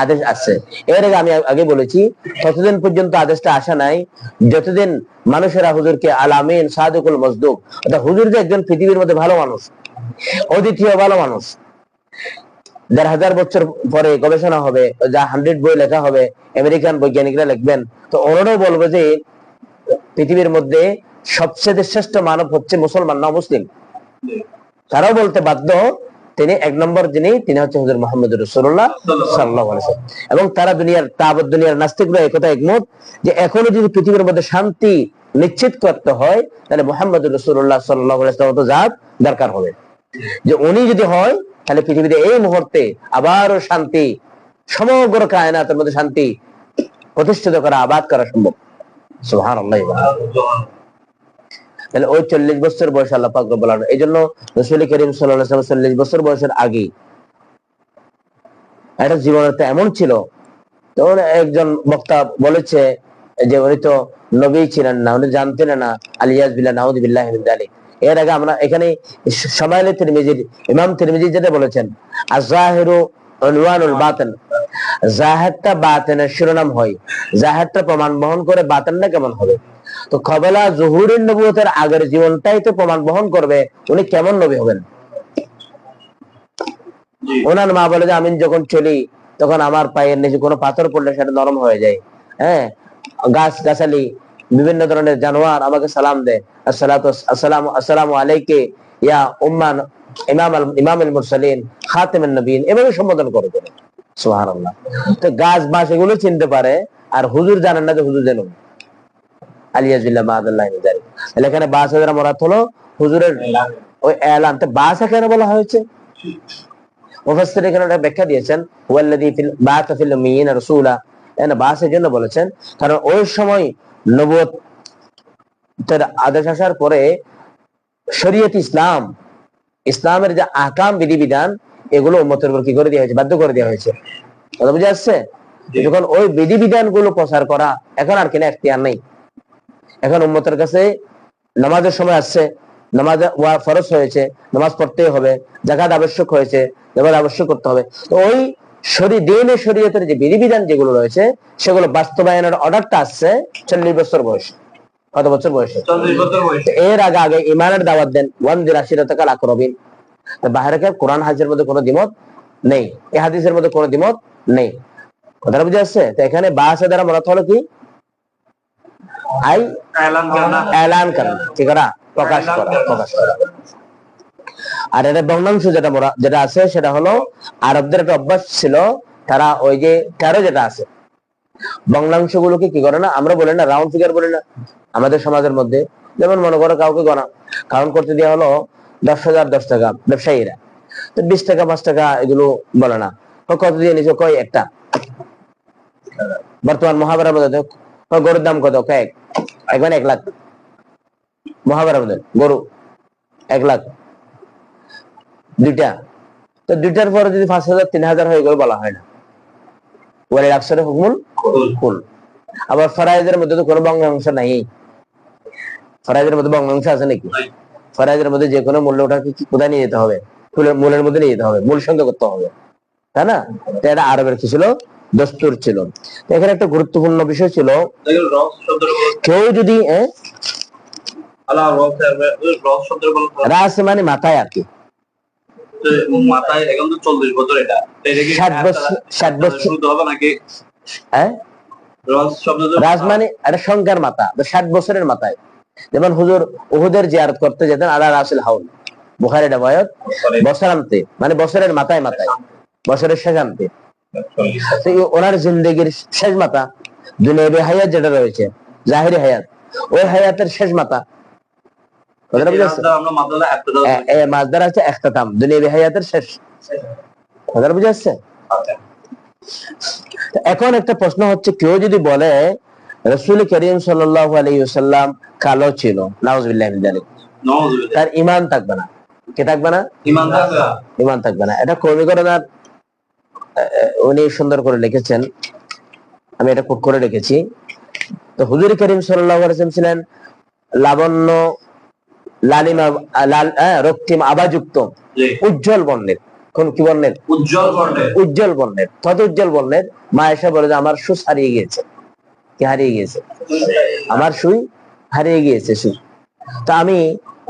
আদেশ আসছে। এর আগে আমি আগে বলেছি, ততদিন পর্যন্ত আদেশটা আসা নাই যতদিন মানুষেরা হুজুরকে আল আমিন সাদিকুল মসদুক, অর্থাৎ হুজুর যে একজন পৃথিবীর মধ্যে ভালো মানুষ, অদ্বিতীয় ভালো মানুষ, 1000 বছর পরে গবেষণা হবে, যা 100 বই লেখা হবে, আমেরিকান বৈজ্ঞানিকরা লিখবেন, তো ওনারাও বলবে যে পৃথিবীর মধ্যে সবচেয়ে শ্রেষ্ঠ মানব হচ্ছে মুসলমান, না মুসলিম। তারাও বলতে বাধ্য তিনি 1 নম্বর যিনি, তিনি হচ্ছে হুজুর মুহাম্মদুর রাসূলুল্লাহ সাল্লাল্লাহু আলাইহি ওয়াসাল্লাম। এবং তারা দুনিয়ার নাস্তিকরা একথা একমত যে এখনো যদি পৃথিবীর মধ্যে শান্তি নিশ্চিত করতে হয়, তাহলে মুহাম্মদুর রাসূলুল্লাহ সাল্লাল্লাহু আলাইহি ওয়াসাল্লাম তো জাত দরকার হবে, যে উনি যদি হয় তাহলে পৃথিবীতে এই মুহূর্তে আবারও শান্তি, সমগ্র কায়নাতের মধ্যে শান্তি প্রতিষ্ঠিত করা, আবাদ করা সম্ভব। সুবহানাল্লাহ। তাহলে ওই 40 বছর বয়স আল্লাহ পাক রব্বুল আলামিন, এইজন্য রাসূল করিম সাল্লাল্লাহু আলাইহি ওয়াসাল্লাম 40 বছর বয়সের আগে এটা জীবনটা এমন ছিল। তো একজন বক্তা বলেছে যে উনি তো নবী ছিলেন না, উনি জানতেন না, আলিয়াজ বিল্লাহ নাউযুবিল্লাহি মিন যালিক। এর আগে আমরা এখানে শামাইলে তিরমিজির ইমাম তিরমিজি যেটা বলেছেন, আয-যাহিরু উনওয়ানুল বাতিন, জাহিরটা বাতিনের শিরোনাম হয়, জাহিরটা প্রমাণ বহন করে, বাতিনটা কেমন হবে? তো কবলা জুহুরের নবুয়তের আগের জীবনটাই তো প্রমাণ বহন করবে উনি কেমন নবী হবেন। ওনার মা বলে যে আমি যখন চলি তখন আমার পায়ের নিচে কোনো পাথর পড়লে সেটা নরম হয়ে যায়, হ্যাঁ, গাছ গাছালি বিভিন্ন ধরনের জানোয়ার আমাকে সালাম দেয়, আসসালামু আলাইকে ইয়া উম্মান ইমামুল মুরসালিন খাতিমুন নবিয়িন, এভাবে সম্বোধন করে। সুবহানাল্লাহ। তো গাছ বাস এগুলো চিনতে পারে, আর হুজুর জানেন না যে হুজুর জানেন। আলিয়াজুল্লাহ মাআদাল্লাহি মিন যালিক। তাহলে এখানে বাসা দ্বারা মুরাদ হলো হুজুরের ওই এলান। তো বাসা কেন বলা হয়েছে? মুফাসসির এখানে ব্যাখ্যা দিয়েছেন, হুয়াল্লাযী বাআসা ফিল উম্মিয়িনা রাসূলা, এখানে বাসের জন্য বলেছেন কারণ ওই সময় নবুয়তের আদেশ আসার পরে শরীয়ত ইসলামের যে আহকাম বিধিবিধান এগুলো উম্মতের উপর কি করে দেওয়া হয়েছে? বাধ্য করে দেওয়া হয়েছে। কথা বুঝে আসছে? যখন ওই বিধিবিধান গুলো প্রচার করা এখন আর কিনা এখতিয়ার নেই, এখন উম্মতের কাছে নামাজের সময় আসছে, নামাজ ফরজ হয়েছে, নামাজ পড়তে হবে, যাকাত আবশ্যক হয়েছে, নামাজ আবশ্যক করতে হবে। তো ওই দ্বীনে শরীয়তের যে বিধিবিধান যেগুলো রয়েছে সেগুলো বাস্তবায়নের অর্ডারটা আসছে 40 বছর বয়সে। কত বছর বয়সে? 40 বছর বয়সে। এর আগে ঈমানের দাওয়াত দেন, ওয়ানজির আশিরাতাকাল আকরাবিন। বাহিরে কোরআন হাদিসের মধ্যে কোনো দ্বিমত নেই, এই হাদিসের মধ্যে কোনো দ্বিমত নেই। কথাটা বুঝে আসছে? তো এখানে বাসা দ্বারা মুরাদ হলো কি? এলান করনা, ঠিক না? প্রকাশ করা। আর এটা ভগ্নাংশ যেটা আছে সেটা হলো আরবদের একটা অভ্যাস ছিল, তারা ওই যে 13 যেটা আছে ভগ্নাংশ গুলোকে কি করে না, আমরা বলি না রাউন্ড ফিগার বলি না আমাদের সমাজের মধ্যে, যেমন মনে করো কাউকে কাউন্ট করতে দেওয়া হলো 10,000 10 টাকা ব্যবসায়ীরা, তো 20 টাকা 5 টাকা এগুলো বলে না, কত দিয়ে নিচে কয় একটা। বর্তমান মহাভারতের মধ্যে গরুর দাম কত, কয়েক একবার 1 লাখ, মহাভারতের মধ্যে গরু 1 লাখ, দুইটা, তো দুইটার পরে যদি 5,000 3,000 হয়ে গেল বলা হয় না, ওয়ালি আকসারে হুকুমুল কুল। আবার ফরায়েজের মধ্যে তো কোনো ভগ্নাংশ নাই, ফরায়েজের মধ্যে ভগ্নাংশ আছে নাকি? ফরায়েজের মধ্যে যে কোনো মূল্য ওটাকে কোথায় নিয়ে যেতে হবে, মূলের মধ্যে নিয়ে যেতে হবে, মূল সঙ্গে করতে হবে, তাই না? তো এটা আরবের কি ছিল, দস্তুর ছিল। এখানে একটা গুরুত্বপূর্ণ বিষয় ছিল, কেউ যদি রাস মানে মাথায় আর কি, মাথায় এখন তো 40 বছর, এটা 60 বছর হবে নাকি? রাজ মানে একটা সংখ্যার মাথা, 60 বছরের মাথায়। যেমন হুজুর উহুদের জিয়ারত করতে যেতেন আলা রাসিল হাউল, বুখারী রিওয়ায়াত, বছরান্তে মানে বছরের মাথায় মাথায়, বছরের শেষান্তে। তো ওনার জিন্দেগির শেষ মাথা দুনিয়াবি হায়াত যেটা রয়েছে, জাহিরি হায়াত, ওই হায়াতের শেষ মাথা মাসদার আছে ইখতিতাম, দুনিয়াবি হায়াতের শেষ। কথাটা বুঝা যাচ্ছে? এখন একটা প্রশ্ন হচ্ছে, কেউ যদি বলে রাসূল করিম সাল্লাল্লাহু আলাইহি ওয়াসাল্লাম কালো ছিল, নাউযুবিল্লাহি মিন যালিক, তার ঈমান থাকবে না, কি থাকবে না? ঈমান থাকবে না। এটা কবিগণার উনি সুন্দর করে লিখেছেন, আমি এটা কোট করে রেখেছি। তো হুজুর করিম সাল্লাল্লাহু আলাইহি ওয়াসাল্লাম ছিলেন লাবণ্য, লালিমা, রক্তিম আভাযুক্ত, উজ্জ্বল বর্ণের। কোন কি বর্ণের? উজ্জ্বল বর্ণের, তত উজ্জ্বল বর্ণের। মা আয়েশা বলে যে আমার সুই হারিয়ে গিয়েছে। কি হারিয়ে গিয়েছে? আমার সুই হারিয়ে গিয়েছে, সুই। তো আমি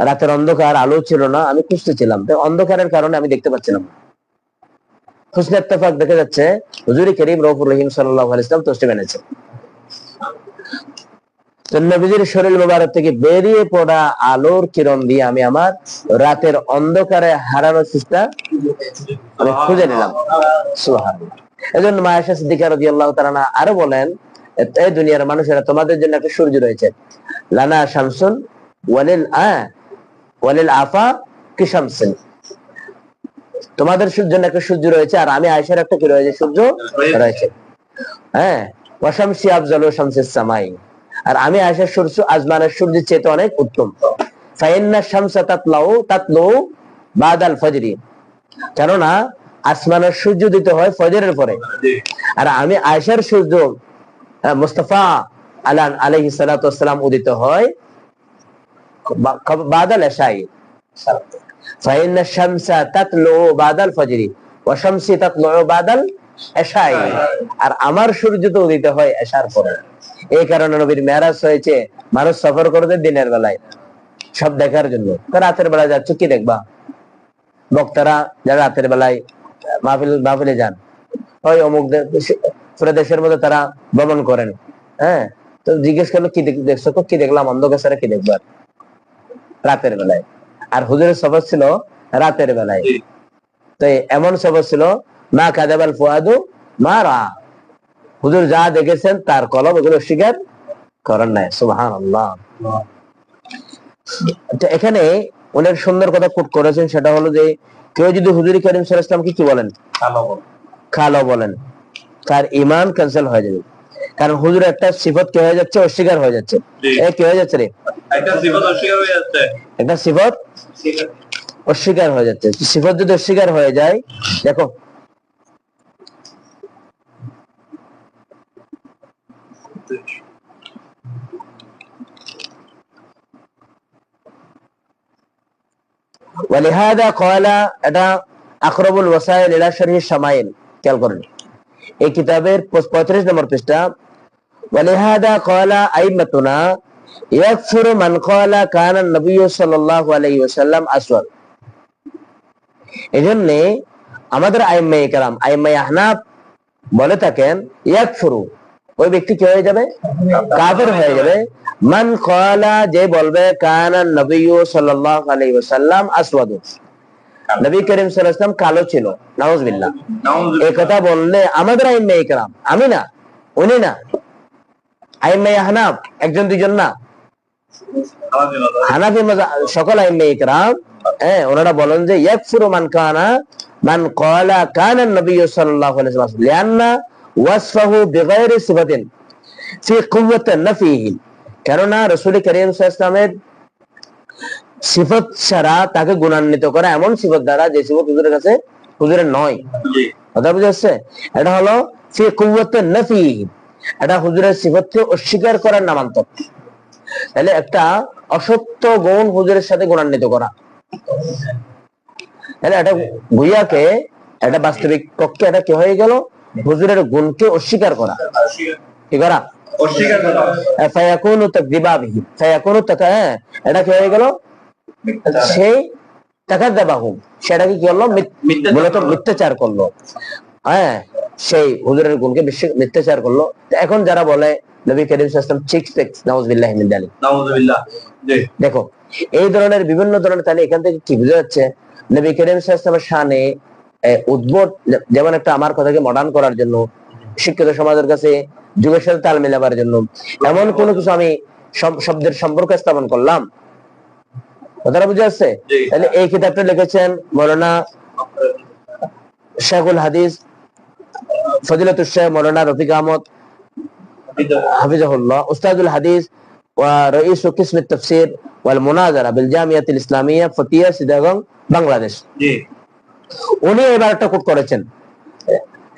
রাতের অন্ধকার, আলো ছিল না, আমি খুঁজতেছিলাম, তো অন্ধকারের কারণে আমি দেখতে পাচ্ছিলাম। হুসনে ইত্তেফাক দেখা যাচ্ছে হুজুর করিম রউফুর রহিম সাল্লাল্লাহু আলাইহি ওয়াসাল্লাম তোষে বেনেছে। তো নবীজির শরীর মোবারক থেকে বেরিয়ে পড়া আলোর কিরণ দিয়ে আমি আমার রাতের অন্ধকারে হারানোর চেষ্টা আমি খুঁজে নিলাম। সুবহানাল্লাহ। এজন্য মা আয়েশা সিদ্দিকা রাদিয়াল্লাহু তাআলা আনহা আরো বলেন, এই দুনিয়ার মানুষেরা, তোমাদের জন্য একটা সূর্য রয়েছে, লানা শামসুন ওয়ালিল আফা কি শামসিন, তোমাদের জন্য একটা সূর্য রয়েছে, আর আমি আয়েশার একটা কি রয়েছে, সূর্য রয়েছে। ওয়া শামসি আফজালু শামসিস সামাই, আর আমি আয়েশার সূর্য আসমানের সূর্যের চেয়ে অনেক উত্তম। ফাইন্না শামসা তাতলু বাদাল ফজরি, কেননা আসমানের সূর্য দিতে হয় ফজরের পরে, আর আমি আয়েশার সূর্য মুস্তাফা আলাইহিস সালাতু ওয়াস সালাম উদিত হয় বাদাল ইশাই। ফাইন্না শামসা তাতলু বাদাল ফজরি ওয়া শামসি তাতলু বাদাল ইশাই, আর আমার সূর্য তো উদিত হয় ইশার পরে। এই কারণে নবীর মেরাজ হয়েছে, মানুষ সফর করতে দিনের বেলায় সব দেখার জন্য। তো রাতের বেলায় যাচ্ছ, কি দেখবা? বক্তারা যারা রাতের বেলায় মাহফিলে যান, ওই অমুক দেশের মধ্যে তারা ভ্রমণ করেন, তো জিজ্ঞেস করলো কি দেখছো? কি দেখলাম? অন্ধকারে কি দেখবার? রাতের বেলায়। আর হুজুরের সফর ছিল রাতের বেলায়। তো এমন সফর ছিল, মা কাযাবাল ফুয়াদু মা রা, হুজুর যা দেখেছেন তার কলম এগুলো স্বীকার করেন নাই। সুবহানাল্লাহ। এখানে অনেক সুন্দর কথা কোট করেছেন, সেটা হলো যে কেউ যদি হুজুর করিম সাল্লাল্লাহু আলাইহি ওয়াসাল্লামকে কি বলেন, কালো বলেন, তার ঈমান ক্যান্সেল হয়ে যাবে। কারণ হুজুর একটা সিফত কি হয়ে যাচ্ছে, অস্বীকার হয়ে যাচ্ছে। কি হয়ে যাচ্ছে রে? একটা সিফত অস্বীকার হয়ে যাচ্ছে, একটা সিফত অস্বীকার হয়ে যাচ্ছে। সিফত যদি অস্বীকার হয়ে যায়, দেখো ওয়ালিহাদা ক্বালা, এটা আকরাবুল ওয়াসাইল ইলা শারহি শামাইল, খেয়াল করেন এই কিতাবের 35 নম্বর পৃষ্ঠা। ওয়ালিহাদা ক্বালা আইমাতুনা ইয়াকফুরু মান ক্বালা কানা নবী সাল্লাল্লাহু আলাইহি ওয়াসাল্লাম আসওয়াদ। এজন্য আমাদের আইম্মায়ে কেরাম, আইম্মায়ে আহনাফ বলে থাকেন ইয়াকফুরু, ওই ব্যক্তি কি হয়ে যাবে? কাফের হয়ে যাবে। মান ক্বালা, যে বলবে কানা নবিয়্যু সাল্লাল্লাহু আলাইহি ওয়াসাল্লাম আসওয়াদু, নবী করিম সাল্লাল্লাহু আলাইহি ওয়াসাল্লাম কালো ছিল, নাউযুবিল্লাহ। এই কথা বললে আমাদের আইম্মায়ে ইকরাম, আমি না, উনি না, আইম্মায়ে আহনাফ, একজন দুইজন না, হানাফি মাযহাব সকল আইম্মায়ে ইকরাম, ওনারা বলেন যে ইয়াকফুরু মান ক্বালা কানা নবিয়্যু সাল্লাল্লাহু আলাইহি ওয়াসাল্লাম লিআন্না ওয়াসফাহু বিগাইরি সিফাতিন ফি কুওয়াতি নাফিহি, কেননা রাসূল করিম সাল্লাল্লাহু আলাইহি ওয়াসাল্লামের সিফত ছাড়া তাকে গুণান্বিত করা এমন সিফত দ্বারা যে সিফত হুজুরের কাছে হুজুরের নয়। কথা বুঝা যাচ্ছে? এটা হলো ফি কুওয়াতি নাফিহি, এটা হুজুরের সিফতকে অস্বীকার করার নামান্তর। তাহলে একটা অসত্য গুণ হুজুরের সাথে গুণান্বিত করা, তাহলে এটা ভুইয়াকে, এটা বাস্তবিক পক্ষে এটা কি হয়ে গেল? হুজুরের গুণকে অস্বীকার করা, কি করা? অস্বীকার করা। ফায়াকুনু তাকযিবা বিহি, ফায়াকুনু এটা কি হয়ে গেল? সেই তাকাদ্দাবাহু, সেটাকে কি করলো? মূলত মিথ্যাচার করলো। সেই হুজুরের গুণকে মিথ্যাচার করলো। এখন যারা বলে নবী করিম সাল্লাল্লাহু আলাইহি ওয়াসাল্লাম সিক্স প্যাক, নাউযুবিল্লাহ মিন যালিক, নাউযুবিল্লাহ। দেখো এই ধরনের বিভিন্ন ধরনের, তাহলে এখান থেকে কি বোঝা যাচ্ছে? নবী করিম সাল্লাল্লাহু আলাইহি ওয়াসাল্লামের শানে উদ্ভট, যেমন একটা আমার কথাকে মডার্ন করার জন্য, শিক্ষিত সমাজের কাছে যুগের সাথে তাল মেলাবার জন্য এমন কোনো কিছু আমি শব্দের সম্পর্ক স্থাপন করলাম, কথাটা বুঝে আসছে? তাহলে এই কিতাবটা লিখেছেন মাওলানা শেখুল হাদিস ফজিলাতুল শেখ মাওলানা রফিক আহমদ হাফিজাহুল্লাহ, উস্তাদুল হাদিস ওয়া রাইসু কিসম আত-তাফসীর ওয়াল মুনাযারা বিল জামিয়াতুল ইসলামিয়া ফতিয়া চিটাগং, বাংলাদেশ। উনি এবার একটা কোট করেছেন,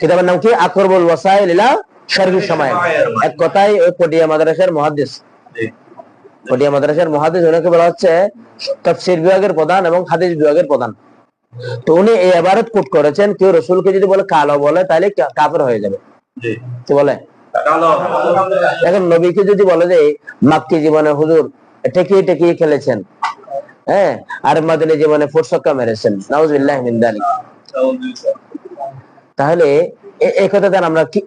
কিতাবের নাম কি? আকরবুল ওয়াসাইল ইলা শারহি শামাইল। এক কথায় ওই পটিয়া মাদ্রাসার মুহাদ্দিস, পটিয়া মাদ্রাসার মুহাদ্দিস, ওনাকে বলা হচ্ছে তাফসীর বিভাগের প্রধান এবং হাদিস বিভাগের প্রধান। তো উনি এই ইবারত কোট করেছেন, কেউ রাসূলকে যদি বলে কালো বলে তাহলে কাফের হয়ে যাবে। কি বলে? এখন নবীকে যদি বলে যে মাক্কি জীবনে হুজুর টেকিয়ে টেকিয়ে খেলেছেন, আর মাদিনী জীবনে ফুরসক্কা মেরেছেন, নাউযুবিল্লাহ মিন যালিক, তাহলে এই কথাটা আমরা কি,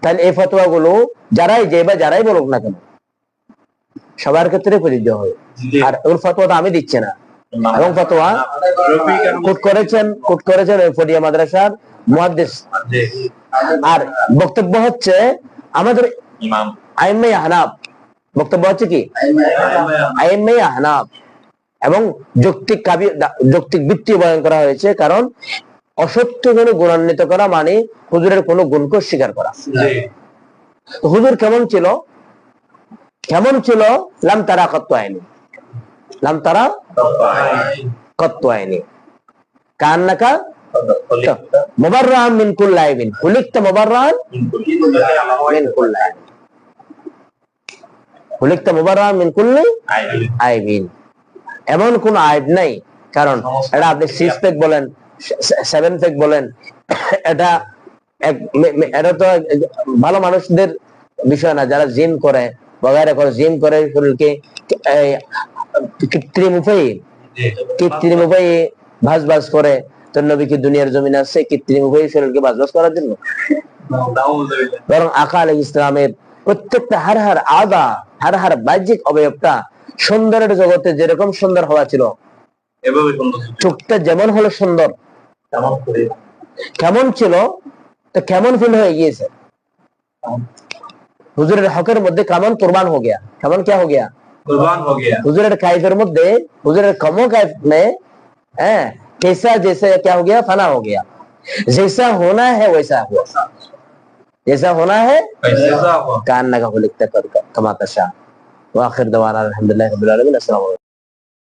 তাহলে এই ফতোয়া গুলো যারাই বলুক না কেন সবার ক্ষেত্রে প্রযোজ্য হয়। আর ওর ফতোয়াটা আমি দিচ্ছি না, এবং ফতোয়া কোট করেছেন ওই ফটিয়া মাদ্রাসার মুহাদ্দিস। আর বক্তব্য হচ্ছে আমাদের ইমাম আইম্মায়ে আহনাফ, বক্তব্য হচ্ছে কি? আইম্মায়ে আহনাফ, এবং যৌক্তিক ভিত্তি বয়ান করা হয়েছে, কারণ অসত্য গুণ গুণান্বিত করা মানে হুজুরের কোন গুণকে অস্বীকার করা। হুজুর কেমন ছিল? লাম তারা কত্তু আইনি, লাম তারা কত্তু আইনি কান্নাকা মুবাররাআন মিন কুল্লি আইবিন, খুলিকতা মুবাররাআন মিন কুল্লি আইবিন, খুলিকতা মুবাররাআন মিন কুল্লি আইবিন, এমন কোন আইব নাই। কারণ এটা আপনি 6 প্যাক বলেন, 7 প্যাক বলেন, এটা তো ভালো মানুষদের বিষয় না। যারা জিম করে বগারে করে, জিম করে শরীরকে কৃত্রিম উপায়ে ভাঁজ করে, তো নবী কি দুনিয়ার জমিনে আছে কৃত্রিম উপায়ে শরীরকে ভাঁজ করার জন্য? বরং আকা আলাইহিস সালামের প্রত্যেকটা হার বাহ্যিক অবয়বটা সুন্দরের জগতে যেরকম সুন্দর হওয়া ছিল, চোখটা যেমন হলো সুন্দর, কেমন ছিল তো কেমন ফিল হয়ে গিয়েছে। হুজুরের হকের মধ্যে কেমন কুরবান हो गया, কেমন क्या हो गया, कुर्बान हो गया। হুজুরের কাইফের মধ্যে, হুজুরের কমো কাইফ में कैसा जैसे क्या हो गया, फना हो गया। जैसा होना है वैसा हुआ, जैसा होना है वैसा हुआ। कान्ना का लिखता कर कमा तशा। व आखिर दवाना अल्हम्दुलिल्लाहि रब्बिल आलमीन। अस्सलाम वालेकुम।